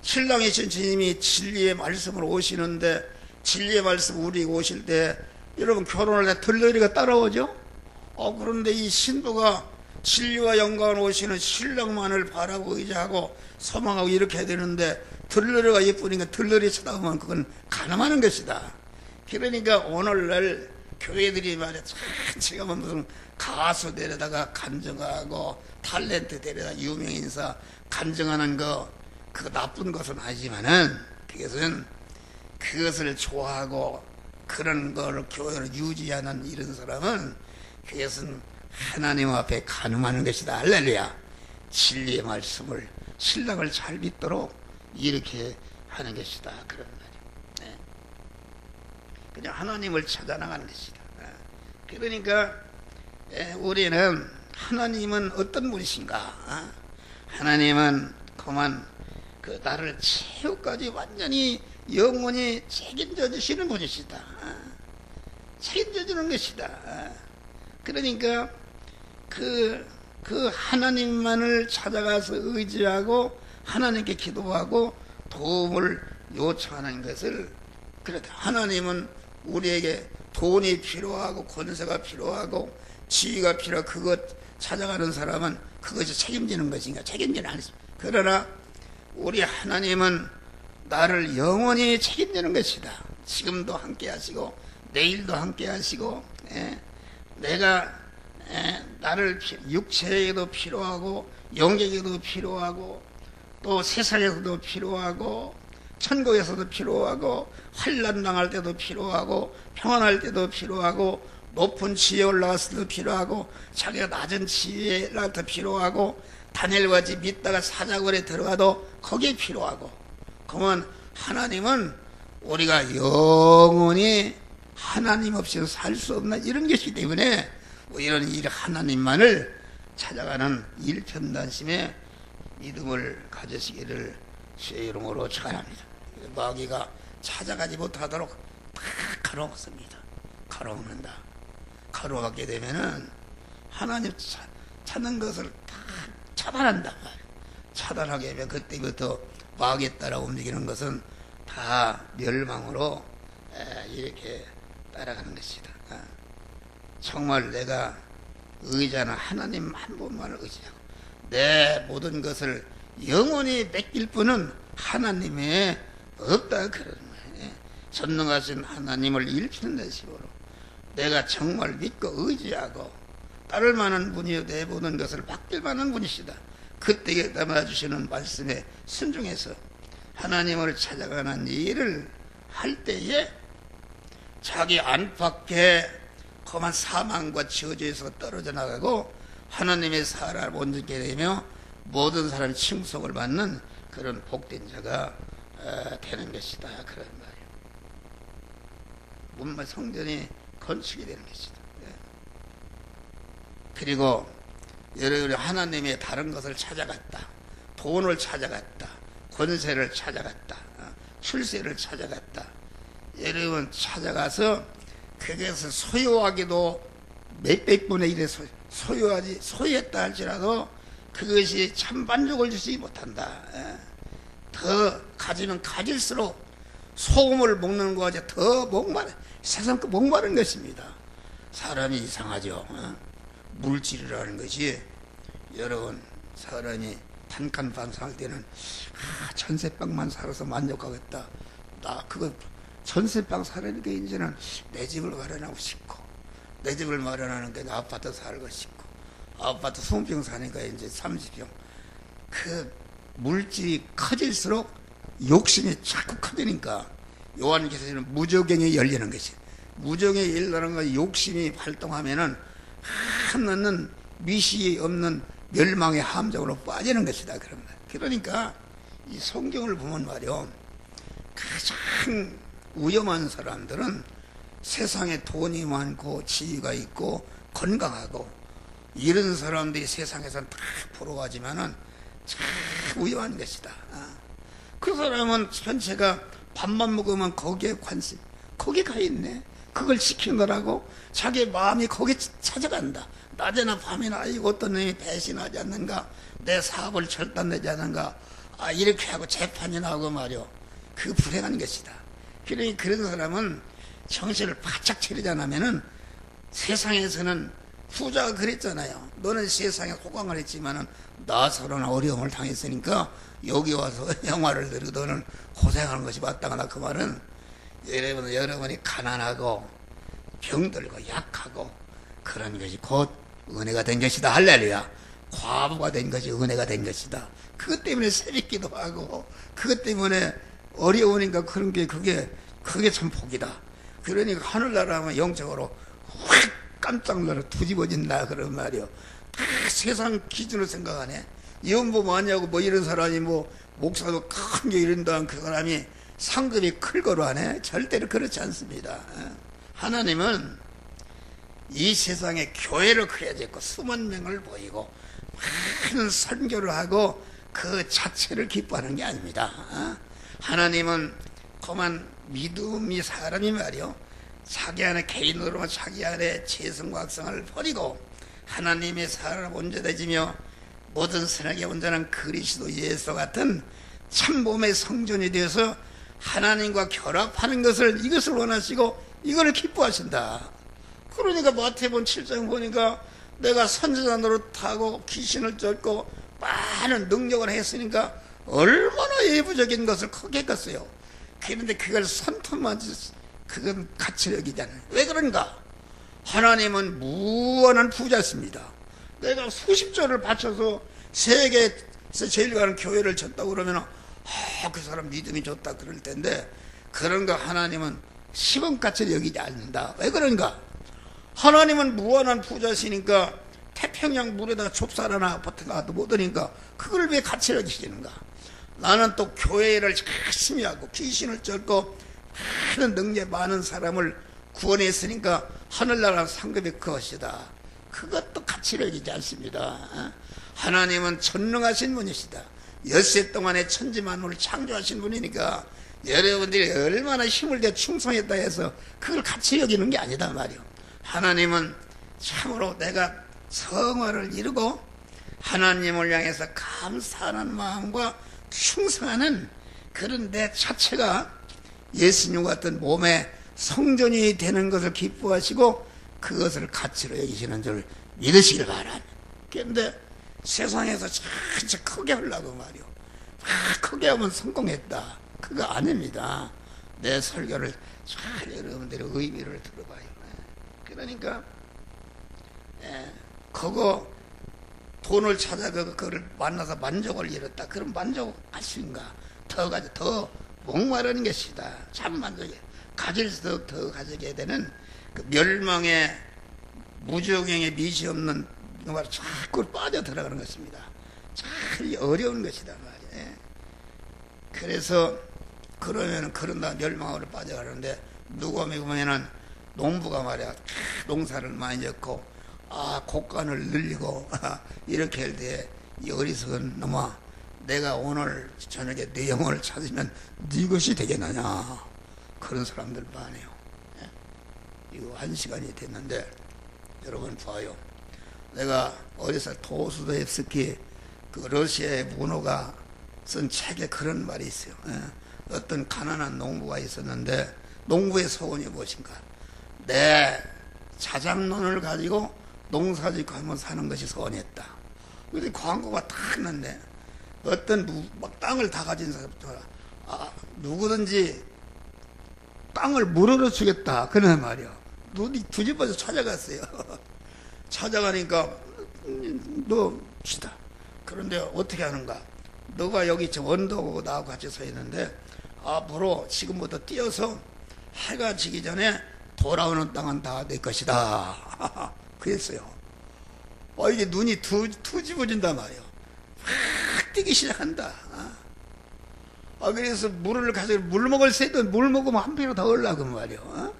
신랑이신 주님이 진리의 말씀으로 오시는데, 진리의 말씀 우리에게 오실 때 여러분 결혼할 때 들러리가 따라오죠? 그런데 이 신부가 진리와 영광을 오시는 신랑만을 바라고 의지하고 소망하고 이렇게 해야 되는데, 들러리가 예쁘니까 들러리 쳐다보면 그건 가늠하는 것이다. 그러니까 오늘날 교회들이 말이야, 제가 무슨 가수 데려다가 간증하고 탤런트 데려다 유명인사 간증하는 거, 그거 나쁜 것은 아니지만은 그것을 좋아하고 그런 걸 교회를 유지하는 이런 사람은 그것은 하나님 앞에 간음하는 것이다. 할렐루야. 진리의 말씀을, 신랑을 잘 믿도록 이렇게 하는 것이다. 그런 말이에요. 그냥 하나님을 찾아 나가는 것이다. 그러니까 우리는, 하나님은 어떤 분이신가? 하나님은 그만 그 나를 최후까지 완전히 영원히 책임져 주시는 분이시다. 책임져 주는 것이다. 그러니까 그 하나님만을 찾아가서 의지하고 하나님께 기도하고 도움을 요청하는 것을, 그렇다. 하나님은 우리에게 돈이 필요하고 권세가 필요하고 지위가 필요하고 그것 찾아가는 사람은 그것이 책임지는 것인가? 책임지는 않습니다. 그러나 우리 하나님은 나를 영원히 책임지는 것이다. 지금도 함께 하시고 내일도 함께 하시고, 내가 나를 육체에도 필요하고 영계에도 필요하고 또 세상에서도 필요하고 천국에서도 필요하고 환난 당할 때도 필요하고 평안할 때도 필요하고 높은 지혜에 올라갔을 때도 필요하고 자기가 낮은 지혜에 올라갈 때도 필요하고 다니엘과 같이 믿다가 사자굴에 들어가도 거기에 필요하고, 그러면 하나님은 우리가 영원히 하나님 없이는 살 수 없는 이런 것이기 때문에 이런 일 하나님만을 찾아가는 일편단심의 믿음을 가지시기를 주의 이름으로 축원합니다. 마귀가 찾아가지 못하도록 다 가로막습니다. 가로막는다. 가로막게 되면은 하나님 찾는 것을 다 차단한다. 차단하게 되면 그때부터 마귀에 따라 움직이는 것은 다 멸망으로 이렇게 따라가는 것이다. 정말 내가 의지하는 하나님 한 분만을 의지하고 내 모든 것을 영원히 맡길 분은 하나님에 없다 그러는 거예요. 전능하신 하나님을 일치는 내심으로 내가 정말 믿고 의지하고 따를 만한 분이요 내 모든 것을 맡길 만한 분이시다. 그때에 담아주시는 말씀에 순종해서 하나님을 찾아가는 일을 할 때에 자기 안팎에 험한 사망과 저주에서 떨어져 나가고 하나님의 사랑을 온전케 되며 모든 사람이 칭송을 받는 그런 복된 자가 되는 것이다. 그런 말이에요. 문마 성전이 건축이 되는 것이다. 그리고 여러분이 하나님의 다른 것을 찾아갔다. 돈을 찾아갔다. 권세를 찾아갔다. 출세를 찾아갔다. 여러분 찾아가서 그것을 소유하기도 몇백 분의 1에 소유했다 할지라도 그것이 참 만족을 주지 못한다. 더 가지면 가질수록 소금을 먹는 것과 더 세상 목마른 것입니다. 사람이 이상하죠. 물질이라는 것이 여러분 사람이 단칸방상할 때는 전세방만 살아서 만족하겠다. 나 그거 전세방 사려니까 이제는 내 집을 마련하고 싶고 내 집을 마련하는 게 아파트 살고 싶고 아파트 20평 사니까 이제 30평 그 물질이 커질수록 욕심이 자꾸 커지니까 요한계시록에는 무저경이 열리는 것이 무저경이 열리는 건 욕심이 활동하면은 하나는 미시 없는 멸망의 함정으로 빠지는 것이다. 그러니까 이 성경을 보면 말이요 가장 위험한 사람들은 세상에 돈이 많고 지위가 있고 건강하고 이런 사람들이 세상에서는 다 부러워하지만은 참 위험한 것이다. 그 사람은 전체가 밥만 먹으면 거기에 관심, 거기 가 있네. 그걸 지키느라고 자기 마음이 거기 찾아간다. 낮이나 밤이나 아이고 어떤 놈이 배신하지 않는가, 내 사업을 절단내지 않는가, 이렇게 하고 재판이 나고 말이요. 그 불행한 것이다. 그러니 그런 사람은 정신을 바짝 차리지 않으면은 세상에서는 후자가 그랬잖아요. 너는 세상에 호강을 했지만은 나서는 어려움을 당했으니까 여기 와서 영화를 들고 너는 고생하는 것이 마땅하다. 그 말은 여러분이 가난하고 병들고 약하고 그런 것이 곧 은혜가 된 것이다. 할렐루야. 과부가 된 것이 은혜가 된 것이다. 그것 때문에 새벽기도 하고 그것 때문에 어려우니까 그런 게 그게 참 복이다. 그러니까 하늘나라 하면 영적으로 확 깜짝 놀라 뒤집어진다 그런 말이요. 다 세상 기준으로 생각하네. 연보 많냐고 뭐 이런 사람이 뭐 목사도 큰 게 이런다는 그 사람이 상급이 클 거로 하네. 절대로 그렇지 않습니다. 하나님은 이 세상에 교회를 크게 짓고 수만 명을 보이고 많은 선교를 하고 그 자체를 기뻐하는 게 아닙니다. 하나님은 그만 믿음이 사람이 말이요 자기 안에 개인으로 자기 안에 재성과 악성을 버리고 하나님의 사랑을 온전해지며 모든 선악에 온전한 그리스도 예수 같은 참몸의 성전이 되어서 하나님과 결합하는 것을 이것을 원하시고 이걸 기뻐하신다. 그러니까 마태복음 7장 보니까 내가 선지자 노릇하고 귀신을 쫓고 많은 능력을 했으니까 얼마나 예부적인 것을 크게 했겠어요. 그런데 그걸 손톱만지 그건 가치력이잖아요. 왜 그런가? 하나님은 무한한 부자십니다. 내가 수십 조를 바쳐서 세계에서 제일 가는 교회를 졌다고 그러면 그 사람 믿음이 좋다 그럴 텐데 그런가 하나님은 10원가치를 여기지 않는다. 왜 그런가? 하나님은 무한한 부자시니까 태평양 물에다가 좁쌀 하나 버텨가도 못하니까 그걸 왜 가치를 주시는가? 나는 또 교회를 열심히 하고 귀신을 쫓고 많은 능력 많은 사람을 구원했으니까 하늘나라 상급이 그것이다. 그것도 가치를 주지 않습니다. 하나님은 전능하신 분이시다. 엿새 동안에 천지만물을 창조하신 분이니까 여러분들이 얼마나 힘을 대 충성했다 해서 그걸 같이 여기는 게 아니다 말이요. 하나님은 참으로 내가 성화를 이루고 하나님을 향해서 감사하는 마음과 충성하는 그런 내 자체가 예수님 같은 몸의 성전이 되는 것을 기뻐하시고 그것을 가치로 여기시는 줄 믿으시길 바랍니다. 그런데 세상에서 진짜 크게 하려고 말이요. 크게 하면 성공했다. 그거 아닙니다. 내 설교를 잘 여러분들의 의미를 들어봐요. 그러니까 그거 돈을 찾아 그거를 만나서 만족을 이뤘다. 그럼 만족하신가? 더 목마르는 것이다. 참 만족해. 가질수록 더 가지게 되는 그 멸망의 무정행의 미시 없는 정말 자꾸 빠져 들어가는 것입니다. 참 어려운 것이다 말이에요. 그래서 그러면 그런다 멸망으로 빠져가는데 누가 보면은 농부가 말이야 농사를 많이 짓고 곡간을 늘리고 이렇게 할 때 이 어리석은 놈아 내가 오늘 저녁에 네 영혼을 찾으면 네 것이 되겠느냐 그런 사람들 많아요. 이거 1시간이 됐는데 여러분 봐요. 내가 어디서 도스토옙스키 그 러시아의 문호가 쓴 책에 그런 말이 있어요. 어떤 가난한 농부가 있었는데 농부의 소원이 무엇인가? 내 자작론을 가지고 농사짓고 한번 사는 것이 소원이었다. 그런데 광고가 딱 났네. 어떤 막 땅을 다 가진 사람부터 누구든지 땅을 물어러 주겠다. 그런 말이야. 눈이 뒤집어서 찾아갔어요. 찾아가니까 너 시다. 그런데 어떻게 하는가? 너가 여기 저 원도하고 나하고 같이 서 있는데 앞으로 지금부터 뛰어서 해가 지기 전에 돌아오는 땅은 다 내 것이다. 그랬어요. 이게 눈이 뒤집어진단 말이에요. 확 뛰기 시작한다. 그래서 물을 가지고 물 먹을 새도 물 먹으면 한 배로 더 올라고 말이에요.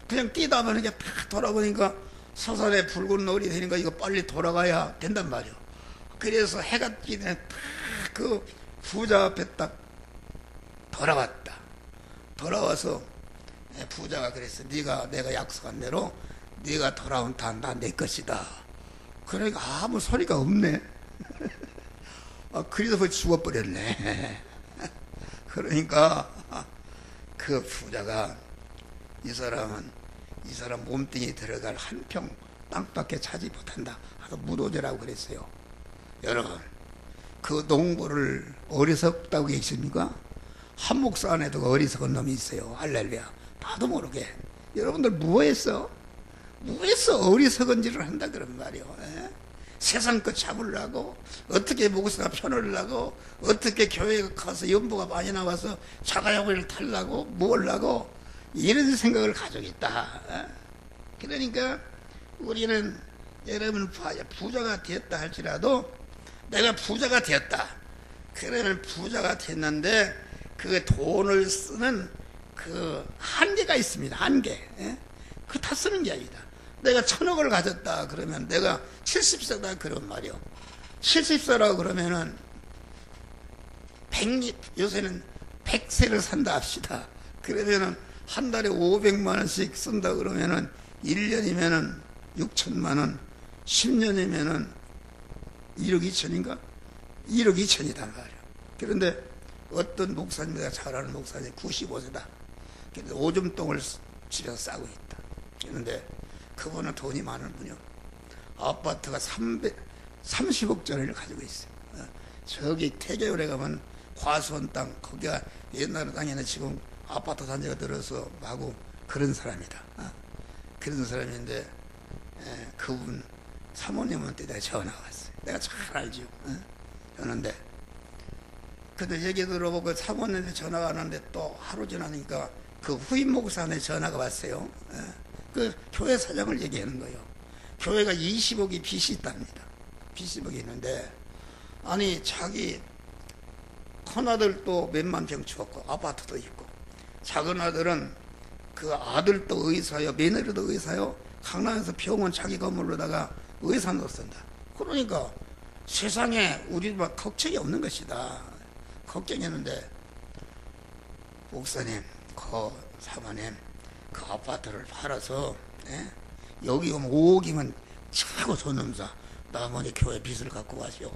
그냥 뛰다 보니까 딱 돌아보니까 서산에 붉은 노을이 되니까 이거 빨리 돌아가야 된단 말이에요. 그래서 해가 지기 전에 딱 그 부자 앞에 딱 돌아왔다. 돌아와서 부자가 그랬어. 내가 약속한 대로 네가 돌아온 땅 다 내 것이다. 그러니까 아무 소리가 없네. 그래서 벌써 죽어버렸네. 그러니까 그 부자가 이 사람 몸뚱이 들어갈 한 평 땅밖에 차지 못한다. 하서 무도제라고 그랬어요. 여러분 그 농부를 어리석다고 계십니까? 한 목사 안에도 어리석은 놈이 있어요. 할렐루야. 나도 모르게. 여러분들 무엇했어? 어리석은 일을 한다 그런 말이요. 세상 것 잡으려고 어떻게 목사가 편을 하려고 어떻게 교회에 가서 연보가 많이 나와서 자가야구를 타려고 뭐하려고 이런 생각을 가지고 있다. 그러니까 우리는 여러분 부자가 되었다 할지라도 내가 부자가 되었다. 그러면 부자가 됐는데 그 돈을 쓰는 그 한계가 있습니다. 한계. 그 다 쓰는 게 아니다. 내가 1,000억을 가졌다 그러면 내가 70세다 그런 말이요. 70세라고 그러면은 요새는 100세를 산다 합시다. 그러면은 한 달에 500만 원씩 쓴다 그러면은 1년이면은 6천만 원, 10년이면은 1억 2천인가? 1억 2천이다 말이야. 그런데 어떤 목사님, 내가 잘 아는 목사님 95세다. 그런데 오줌똥을 집에서 싸고 있다. 그런데 그분은 돈이 많은 분이요. 아파트가 30억짜리를 가지고 있어요. 저기 태계울에 가면 과수원 땅, 거기가 옛날에 땅에는 지금 아파트 단지가 들어서 하고 그런 사람이다. 그런 사람인데 그분 사모님한테 내가 전화가 왔어요. 내가 잘 알죠. 그런데 근데 얘기 들어보고 사모님한테 전화가 왔는데 또 하루 지나니까 그 후임 목사한테 전화가 왔어요. 그 교회 사장을 얘기하는 거예요. 교회가 20억이 빚이 있답니다. 20억이 있는데 아니 자기 큰아들도 몇만 평 주었고 아파트도 있고 작은 아들은 그 아들도 의사요 며느리도 의사요 강남에서 병원 자기 건물로다가 의사 놓습니다. 그러니까 세상에 우리 막 걱정이 없는 것이다. 걱정했는데 목사님, 그 사모님, 그 아파트를 팔아서 여기 오면 5억이면 차고 줬는사 나머지 교회 빚을 갖고 가시오.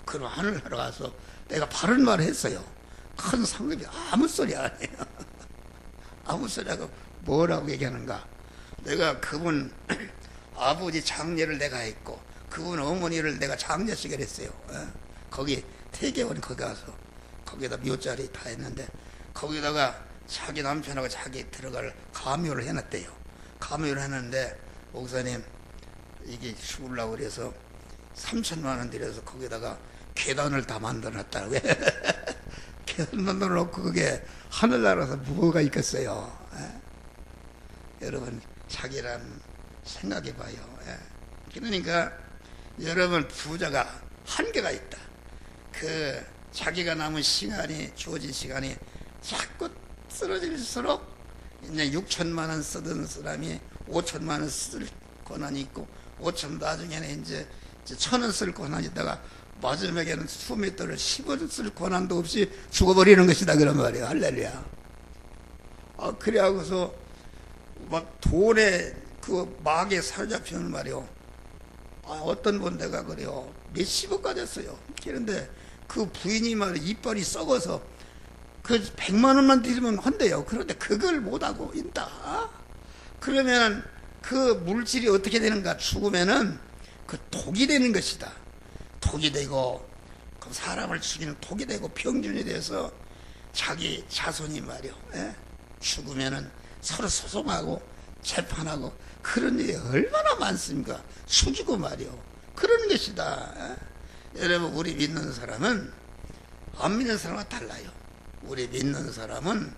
그럼 하늘나라 가서 내가 바른 말을 했어요. 큰 상급이 아무 소리 안 해요. 아무 소리하고 뭐라고 얘기하는가. 내가 그분 아버지 장례를 내가 했고 그분 어머니를 내가 장례식을 했어요. 거기 태계원 거기 가서 거기다 묘자리 다 했는데 거기다가 자기 남편하고 자기 들어갈 가묘를 해놨대요. 가묘를 했는데 목사님 이게 죽으려고 그래서 3천만 원 들여서 거기다가 계단을 다 만들어놨다고. 계단 만들어놓고 그게 하늘나라에서 뭐가 있겠어요. 여러분 자기란 생각해봐요. 그러니까 여러분 부자가 한계가 있다. 그 자기가 남은 시간이 주어진 시간이 자꾸 쓰러질수록 이제 6천만 원 쓰던 사람이 5천만 원 쓸 권한이 있고 5천 나중에는 이제 1,000원 쓸 권한이 있다가 마지막에는 수몇 달을 10원 쓸 권한도 없이 죽어버리는 것이다 그런 말이에요. 할렐루야. 그래하고서 막 돈에 그 막에 사로잡히는 말이요. 어떤 분 내가 그래요. 몇십억 가졌어요. 그런데 그 부인이 말이야 이빨이 썩어서 그 100만 원만 드리면 한대요. 그런데 그걸 못하고 있다. 그러면 그 물질이 어떻게 되는가. 죽으면은 그 독이 되는 것이다. 독이 되고 그 사람을 죽이는 독이 되고 병균이 돼서 자기 자손이 말이요. 죽으면은 서로 소송하고 재판하고 그런 일이 얼마나 많습니까. 죽이고 말이요. 그런 것이다. 여러분 우리 믿는 사람은 안 믿는 사람과 달라요. 우리 믿는 사람은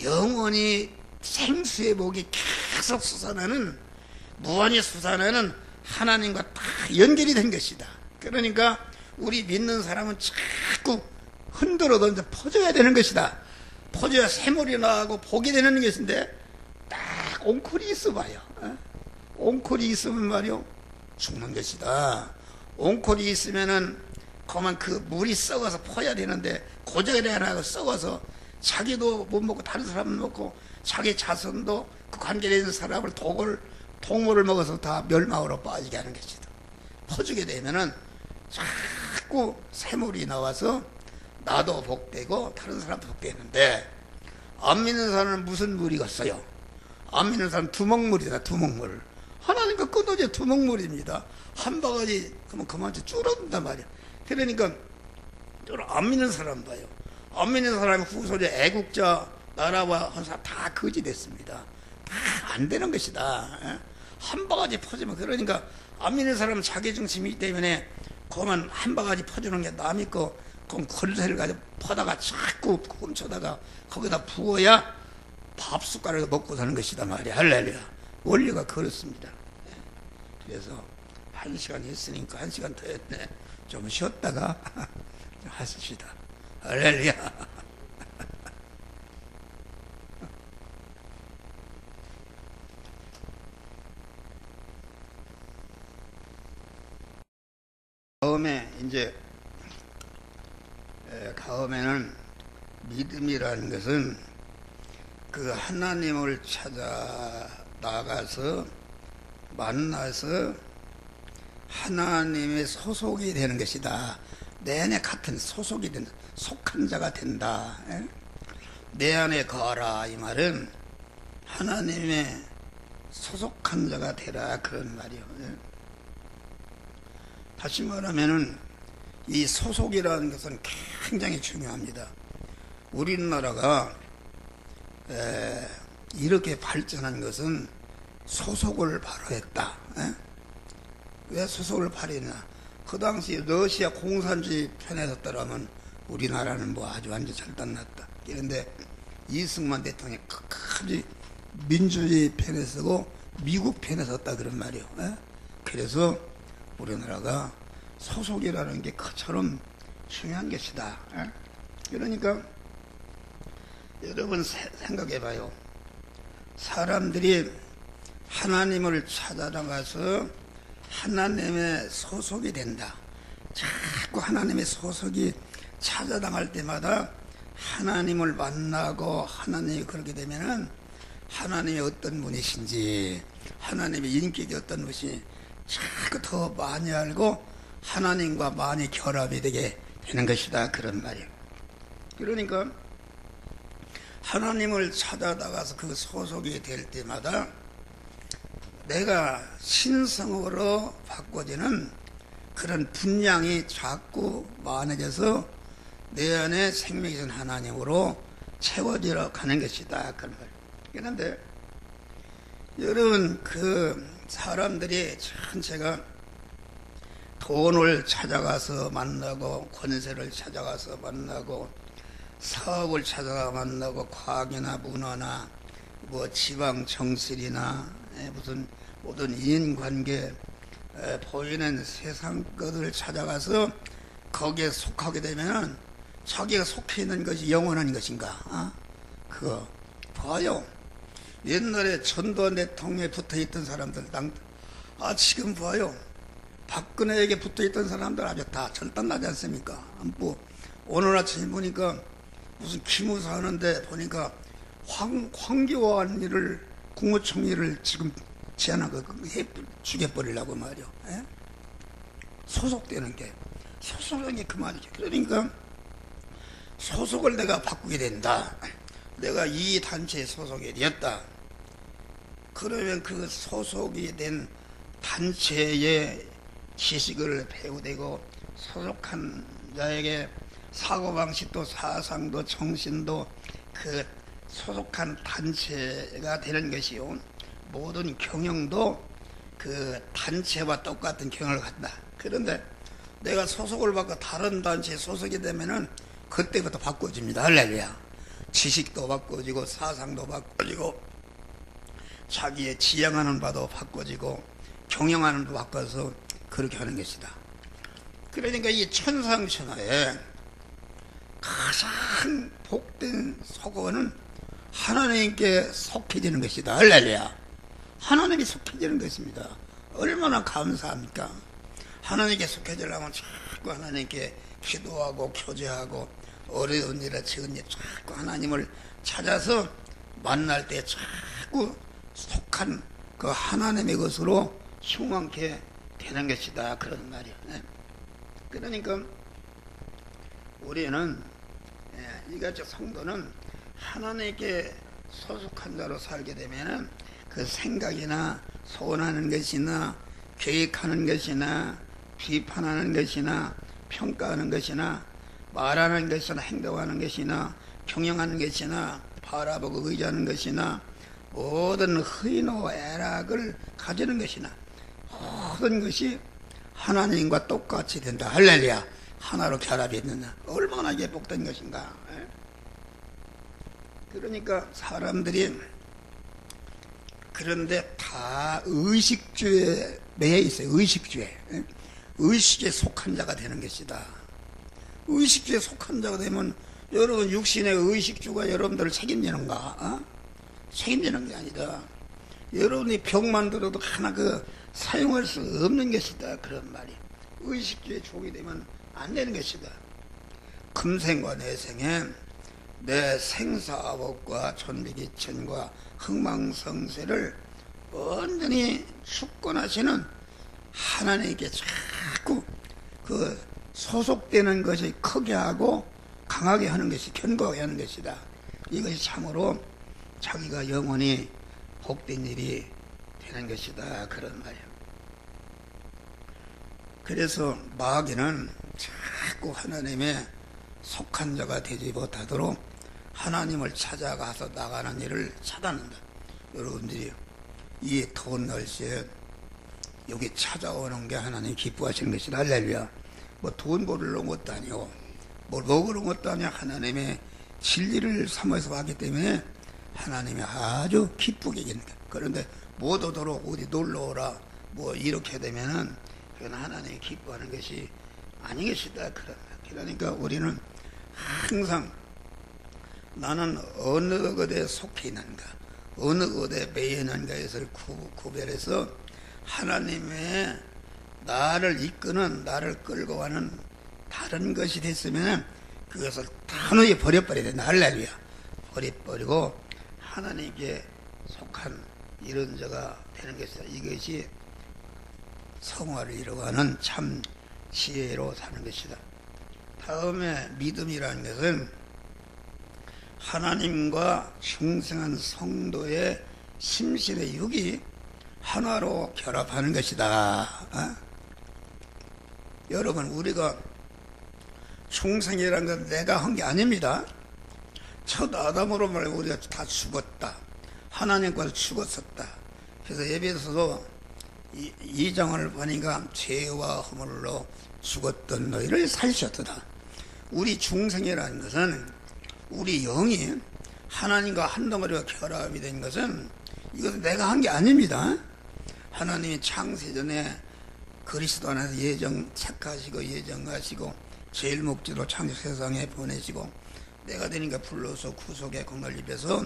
영원히 생수의 복이 계속 솟아나는 무한히 솟아나는 하나님과 다 연결이 된 것이다. 그러니까 우리 믿는 사람은 자꾸 흔들어 던져 퍼져야 되는 것이다. 퍼져야 새물이 나고 복이 되는 것인데 딱 옹콜이 있어봐요. 옹콜이 있으면 말이요 죽는 것이다. 옹콜이 있으면은 그만 그 물이 썩어서 퍼야 되는데 고절이 안 하고 썩어서 자기도 못 먹고 다른 사람은 먹고 자기 자손도 그 관계에 있는 사람을 동물을 먹어서 다 멸망으로 빠지게 하는 것이다. 퍼주게 되면은 자꾸 새물이 나와서 나도 복되고 다른 사람도 복되는데 안 믿는 사람은 무슨 물이겠어요? 안 믿는 사람은 두먹물이다. 두먹물. 하나님과 끊어져 두먹물입니다. 한 바가지 그러면 그만큼 줄어든단 말이야. 그러니까 안 믿는 사람 봐요. 안 믿는 사람이 후손의 애국자 나라와 한 사람 다 거지 됐습니다. 다 안 되는 것이다. 한 바가지 퍼지면 그러니까 안 믿는 사람은 자기 중심이기 때문에 그만 한 바가지 퍼주는 게 남이 거 그럼 걸쇠를 가지고 퍼다가 자꾸 훔쳐다가 거기다 부어야 밥 숟가락을 먹고 사는 것이다 말이야. 할렐루야. 원리가 그렇습니다. 그래서 1시간 했으니까 1시간 더 했네. 좀 쉬었다가 하십시다. 할렐루야. 다음에는 믿음이라는 것은 그 하나님을 찾아 나가서 만나서 하나님의 소속이 되는 것이다. 내 안에 같은 소속이 된다. 속한 자가 된다. 내 안에 거하라 이 말은 하나님의 소속한 자가 되라 그런 말이요. 다시 말하면은 이 소속이라는 것은 굉장히 중요합니다. 우리나라가 이렇게 발전한 것은 소속을 바로 했다. 왜 소속을 바로 했나? 그 당시 러시아 공산주의 편에 섰더라면 우리나라는 뭐 아주 완전 절단났다. 그런데 이승만 대통령이 끝까지 민주주의 편에 서고 미국 편에 섰다 그런 말이에요. 그래서 우리나라가 소속이라는 게 그처럼 중요한 것이다. 그러니까 여러분 생각해 봐요. 사람들이 하나님을 찾아나가서 하나님의 소속이 된다. 자꾸 하나님의 소속이 찾아나갈 때마다 하나님을 만나고 하나님이 그렇게 되면은 하나님이 어떤 분이신지, 하나님의 인격이 어떤 것이 자꾸 더 많이 알고 하나님과 많이 결합이 되게 되는 것이다, 그런 말이에요. 그러니까 하나님을 찾아다가서 그 소속이 될 때마다 내가 신성으로 바꿔지는 그런 분량이 자꾸 많아져서 내 안에 생명이신 하나님으로 채워져 가는 것이다, 그런 말이에요. 그런데 여러분, 그 사람들이 전체가 돈을 찾아가서 만나고, 권세를 찾아가서 만나고, 사업을 찾아가 만나고, 과학이나 문화나 뭐 지방 정실이나 무슨 모든 인간관계, 보이는 세상 것을 찾아가서 거기에 속하게 되면은 자기가 속해 있는 것이 영원한 것인가? 그거 봐요. 옛날에 전두환 대통령에 붙어있던 사람들, 지금 봐요. 박근혜에게 붙어있던 사람들 아주 다 절단나지 않습니까? 뭐 오늘 아침에 보니까 무슨 기무사 하는데 보니까 황교안 일을 국무총리를 지금 제안하고 죽여버리려고 말이요. 소속되는 게, 소속되는 게 그 말이죠. 그러니까 소속을 내가 바꾸게 된다. 내가 이 단체에 소속이 되었다. 그러면 그 소속이 된 단체의 지식을 배우되고 소속한 자에게 사고방식도 사상도 정신도 그 소속한 단체가 되는 것이요. 모든 경영도 그 단체와 똑같은 경영을 갖다. 그런데 내가 소속을 받고 다른 단체에 소속이 되면은 그때부터 바꿔집니다. 할렐루야. 지식도 바꿔지고 사상도 바꿔지고 자기의 지향하는 바도 바꿔지고 경영하는 바도 바꿔서 그렇게 하는 것이다. 그러니까 이 천상천하에 가장 복된 속어는 하나님께 속해지는 것이다. 할렐루야. 하나님이 속해지는 것입니다. 얼마나 감사합니까? 하나님께 속해지려면 자꾸 하나님께 기도하고 교제하고 어려운 일에 적은 일 자꾸 하나님을 찾아서 만날 때 자꾸 속한 그 하나님의 것으로 흉왕케 되는 것이다, 그런 말이에요. 그러니까 우리는 이같이 성도는 하나님께 소속한 자로 살게 되면은 그 생각이나 소원하는 것이나 계획하는 것이나 비판하는 것이나 평가하는 것이나 말하는 것이나 행동하는 것이나 경영하는 것이나 바라보고 의지하는 것이나 모든 의노 애락을 가지는 것이나 모든 것이 하나님과 똑같이 된다. 할렐루야. 하나로 결합이 있느냐. 얼마나 이게 복된 것인가. 그러니까 사람들이 그런데 다 의식주에 매여 있어요. 의식주에. 의식에 속한 자가 되는 것이다. 의식주에 속한 자가 되면 여러분 육신의 의식주가 여러분들을 책임지는가? 책임지는 게 아니다. 여러분이 병만 들어도 하나 사용할 수 없는 것이다, 그런 말이. 의식주에 족이 되면 안 되는 것이다. 금생과 내생에 내 생사업과 천비기천과 흥망성쇠를 완전히 축권하시는 하나님께 자꾸 그 소속되는 것이 크게 하고 강하게 하는 것이 견고하게 하는 것이다. 이것이 참으로 자기가 영원히 복된 일이 되는 것이다, 그런 말이에요. 그래서 마귀는 자꾸 하나님의 속한 자가 되지 못하도록 하나님을 찾아가서 나가는 일을 차단한다. 여러분들이 이 더운 날씨에 여기 찾아오는 게 하나님 기뻐하시는 것이다. 할렐루야. 뭐 돈 벌으러 온 것도 아니고 뭘 먹으러 온 것도 아니야. 하나님의 진리를 삼아서 왔기 때문에 하나님이 아주 기쁘게 계신다. 그런데 못 오도록 어디 놀러 오라 뭐 이렇게 되면은 그건 하나님이 기뻐하는 것이 아닌 것이다. 그러니까 우리는 항상 나는 어느 것에 속해 있는가, 어느 것에 매여 있는가에서 구별해서 하나님의 나를 이끄는, 나를 끌고 가는 다른 것이 됐으면 그것을 단호히 버려버려야 된다. 할렐루야. 버려버리고 하나님께 속한 이런 자가 되는 것이다. 이것이 성화를 이루어가는 참 지혜로 사는 것이다. 다음에 믿음이라는 것은 하나님과 중생한 성도의 심신의 육이 하나로 결합하는 것이다. 여러분, 우리가 중생이라는 건 내가 한 게 아닙니다. 첫 아담으로 말하면 우리가 다 죽었다. 하나님과도 죽었었다. 그래서 에베소서 2장을 보니까 죄와 허물로 죽었던 너희를 살리셨도다. 우리 중생이라는 것은 우리 영이 하나님과 한 덩어리가 결합이 된 것은 이것은 내가 한 게 아닙니다. 하나님이 창세전에 그리스도 안에서 책하시고 예정하시고 제일 목적으로 창조 세상에 보내시고 내가 되니까 불러서 구속의 공을 입혀서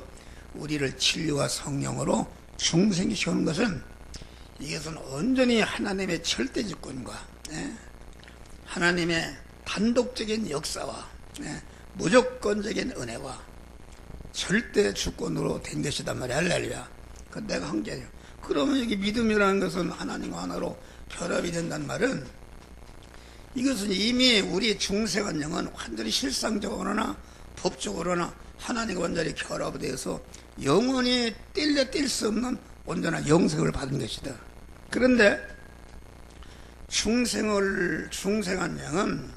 우리를 진리와 성령으로 중생시키는 것은 이것은 온전히 하나님의 절대주권과 하나님의 단독적인 역사와 무조건적인 은혜와 절대 주권으로 된 것이단 말이야. 할렐루야. 그 내가 한 게 아니야. 그러면 여기 믿음이라는 것은 하나님과 하나로 결합이 된다는 말은 이것은 이미 우리 중생한 영은 완전히 실상적으로나 법적으로나 하나님과 완전히 결합되어서 영원히 뗄 수 없는 온전한 영생을 받은 것이다. 그런데 중생한 영은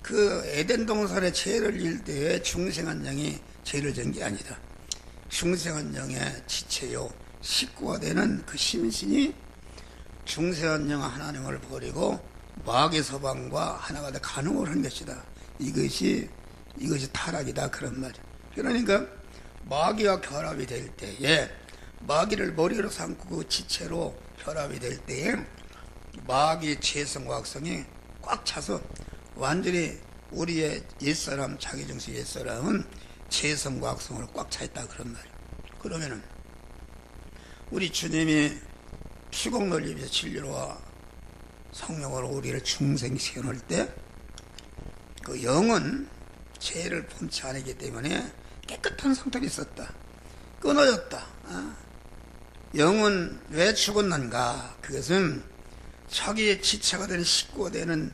그 에덴 동산의 죄를 지을 때에 중생한 영이 죄를 지은 게 아니다. 중생한 영의 지체요 식구가 되는 그 심신이 중생한 영 하나님을 버리고 마귀의 서방과 하나가 돼 간음을 한 것이다. 이것이 타락이다. 그런 말이야. 그러니까 마귀와 결합이 될 때에 마귀를 머리로 삼고 그 지체로 결합이 될 때에 마귀의 죄성과 악성이 꽉 차서 완전히 우리의 옛사람, 자기정신 옛사람은 죄성과 악성으로 꽉 차 있다. 그런 말이야. 그러면은 우리 주님이 피공을 입혀서 진리와 성령으로 우리를 중생시켜 놓을 때 그 영은 죄를 본치 않기 때문에 깨끗한 상태로 있었다. 끊어졌다. 영은 왜 죽었는가? 그것은 자기의 지체가 되는 식구가 되는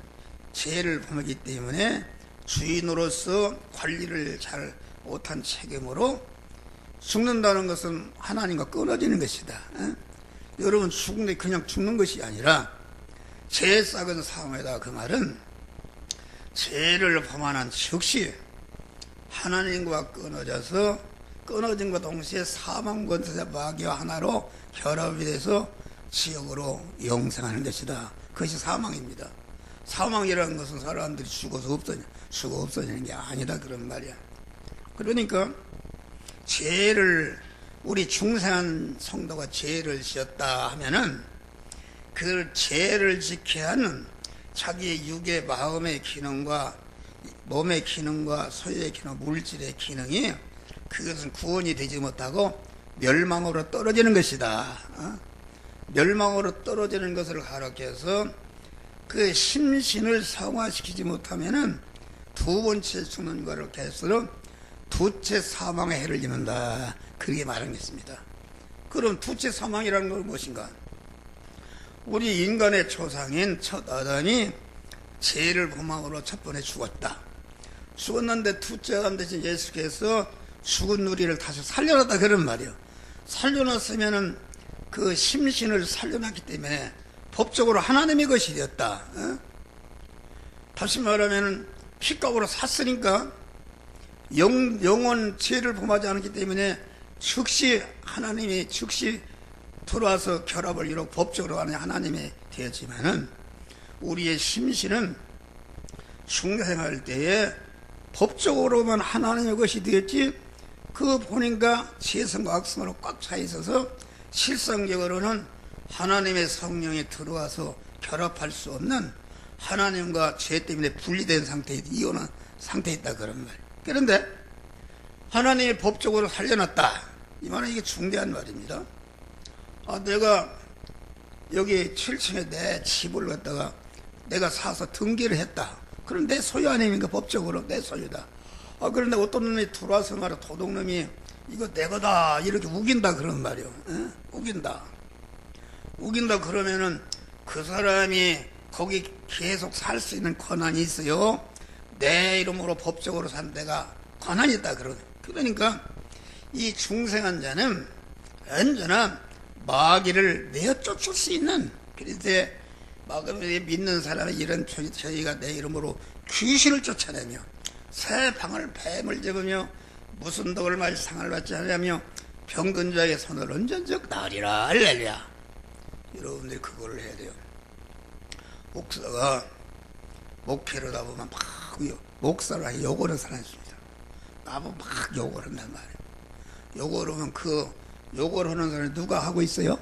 죄를 범하기 때문에 주인으로서 관리를 잘 못한 책임으로 죽는다는 것은 하나님과 끊어지는 것이다. 여러분, 죽는데 그냥 죽는 것이 아니라 죄 싹은 사망이다. 그 말은 죄를 범하는 즉시 하나님과 끊어져서 끊어진과 동시에 사망 권세자 마귀와 하나로 결합이 돼서 지옥으로 영생하는 것이다. 그것이 사망입니다. 사망이라는 것은 사람들이 죽어 없어지는 게 아니다. 그런 말이야. 그러니까 우리 중생한 성도가 죄를 지었다 하면은 그 죄를 지켜야 하는 자기의 육의 마음의 기능과 몸의 기능과 소유의 기능, 물질의 기능이 그것은 구원이 되지 못하고 멸망으로 떨어지는 것이다. 멸망으로 떨어지는 것을 가르쳐서 그 심신을 성화시키지 못하면은 두 번째 죽는 것을 개수로 두째 사망의 해를 입는다. 그렇게 말하겠습니다. 그럼 두째 사망이라는 건 무엇인가? 우리 인간의 조상인 첫 아담이 죄를 범함으로 첫 번에 죽었다. 죽었는데 두째 아담 대신 예수께서 죽은 우리를 다시 살려놨다. 그런 말이에요. 살려놨으면은 그 심신을 살려놨기 때문에 법적으로 하나님의 것이 되었다. 다시 말하면 피값으로 샀으니까 영원 죄를 범하지 않았기 때문에 즉시 하나님이 들어와서 결합을 이루고 법적으로 하는 하나님이 되었지만은 우리의 심신은 중생할 때에 법적으로만 하나님의 것이 되었지 그 본인과 죄성과 악성으로 꽉 차 있어서 실상적으로는 하나님의 성령이 들어와서 결합할 수 없는 하나님과 죄 때문에 분리된 상태에 이혼한 상태에 있다. 그런 말. 그런데 하나님이 법적으로 살려놨다. 이 말은 이게 중대한 말입니다. 내가 여기 7층에 내 집을 갖다가 내가 사서 등기를 했다. 그럼 내 소유 아닙니까? 법적으로 내 소유다. 그런데 어떤 놈이 들어와서 말이야, 도둑놈이 이거 내 거다 이렇게 우긴다 그런 말이요. 우긴다 그러면은 그 사람이 거기 계속 살 수 있는 권한이 있어요. 내 이름으로 법적으로 산 데가 권한이 있다 그러니까 이 중생한 자는 언제나 마귀를 내어 쫓을 수 있는, 그런데 마귀를 믿는 사람이 이런 저희가 내 이름으로 귀신을 쫓아내며 새 방을 뱀을 잡으며 무슨 덕을 말이 상을 받지 않으며 병든 자에게 손을 얹은 적 나으리라. 할렐루야. 여러분들이 그걸 해야 돼요. 목사가 목회를 하다 보면 막 목사를 욕을 하는 사람이 있습니다. 나보고 막 욕을 한단 말이에요. 욕을 하면 그 욕을 하는 사람이 누가 하고 있어요?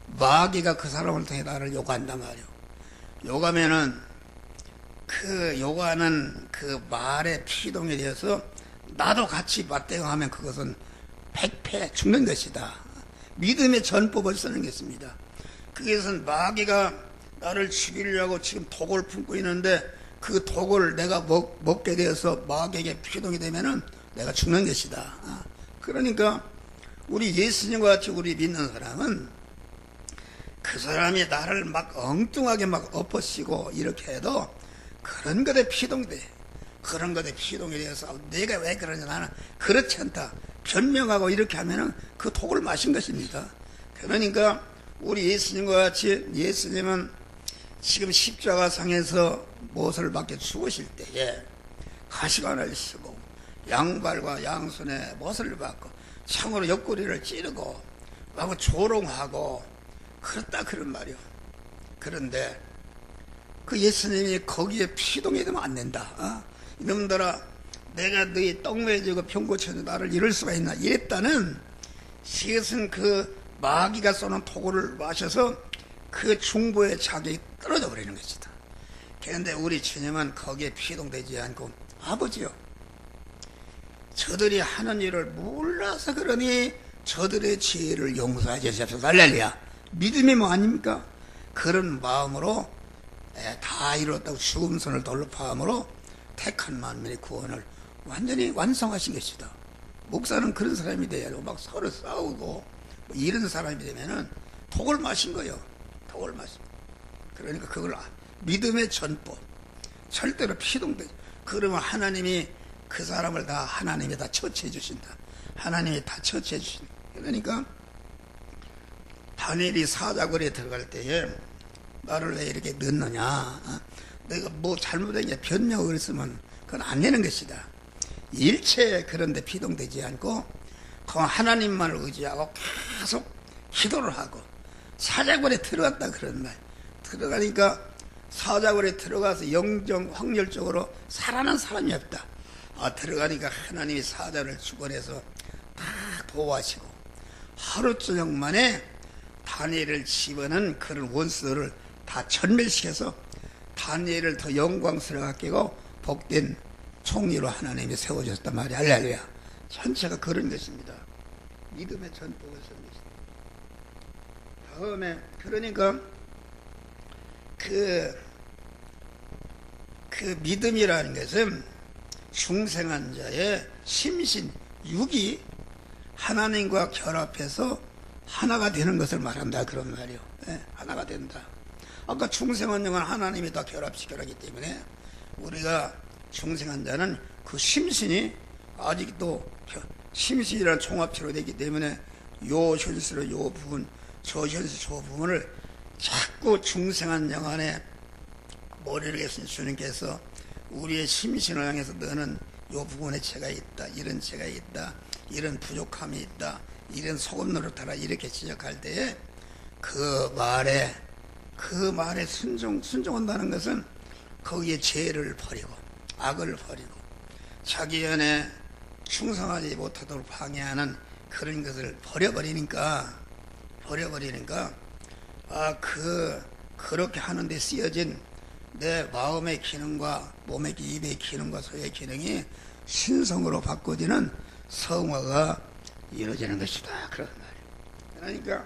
마귀가 그 사람을 통해 나를 욕한단 말이에요. 욕하면은 그 욕하는 그 말의 피동에 대해서 나도 같이 맞대응하면 그것은 백패 죽는 것이다. 믿음의 전법을 쓰는 것입니다. 그것은 마귀가 나를 죽이려고 지금 독을 품고 있는데 그 독을 내가 먹게 되어서 마귀에게 피동이 되면은 내가 죽는 것이다. 그러니까 우리 예수님과 같이 우리 믿는 사람은 그 사람이 나를 막 엉뚱하게 막 엎어치고 이렇게 해도 그런 것에 피동이 돼. 그런 것에 피동이 돼서 내가 왜 그러냐, 나는 그렇지 않다 변명하고 이렇게 하면은 그 독을 마신 것입니다. 그러니까 우리 예수님과 같이, 예수님은 지금 십자가상에서 못을 받게 죽으실 때에 가시관을 쓰고 양발과 양손에 못을 받고 창으로 옆구리를 찌르고 하고 조롱하고 그렇다 그런 말이요. 그런데 그 예수님이 거기에 피동이 되면 안 된다. 이놈들아, 내가 너희 떡매지고 병 고쳐서 나를 이럴 수가 있나 이랬다는, 이것은 그 마귀가 쏘는 토고를 마셔서 그 중보의 자격이 떨어져 버리는 것이다. 그런데 우리 주님은 거기에 피동되지 않고, 아버지요, 저들이 하는 일을 몰라서 그러니 저들의 죄를 용서해 주시옵소서. 할렐루야. 믿음이 뭐 아닙니까? 그런 마음으로 다 이뤘다고 죽음선을 돌파함으로 택한 만민의 구원을 완전히 완성하신 것이다. 목사는 그런 사람이 돼야 되고 막 서로 싸우고 뭐 이런 사람이 되면은 독을 마신 거예요. 독을 마신. 그러니까 그걸 믿음의 전법, 절대로 피동되지. 그러면 하나님이 그 사람을 다 하나님이 다 처치해 주신다. 하나님이 다 처치해 주신다. 그러니까 다니엘이 사자굴에 들어갈 때에 나를 왜 이렇게 넣느냐, 내가 뭐 잘못한 게 변명을 했으면 그건 안 되는 것이다. 일체 그런데 피동되지 않고 그 하나님만을 의지하고 계속 기도를 하고 사자굴에 들어갔다 그런 말. 들어가니까 사자굴에 들어가서 영정 확률적으로 살아난 사람이 없다. 들어가니까 하나님이 사자를 주권해서 다 보호하시고 하루 저녁 만에 다니엘을 집어넣은 그런 원수들을 다 전멸시켜서 다니엘을 더 영광스럽게 하고 복된 총리로 하나님이 세워줬단 말이야. 할렐루야. 전체가 그런 것입니다. 믿음의 전법을 쓴 것입니다. 다음에 그러니까 그 믿음이라는 것은 중생한 자의 심신, 육이 하나님과 결합해서 하나가 되는 것을 말한다 그런 말이요. 하나가 된다. 아까 중생한 영은 하나님이 다 결합시켜라기 때문에 우리가 중생한 자는 그 심신이 아직도 심신이라는 종합체로 되기 때문에 요 현실의 요 부분, 저 현실 저 부분을 자꾸 중생한 영 안에 머리를 계신 주님께서 우리의 심신을 향해서 너는 요 부분에 죄가 있다, 이런 죄가 있다, 이런 부족함이 있다, 이런 소금 노릇하라 이렇게 지적할 때에 그 말에 순종한다는 것은 거기에 죄를 버리고 악을 버리고 자기 안에 충성하지 못하도록 방해하는 그런 것을 버려버리니까 그렇게 하는데 쓰여진 내 마음의 기능과 몸의 입의 기능과 소의 기능이 신성으로 바꿔지는 성화가 이루어지는 것이다. 그런 말이에요. 그러니까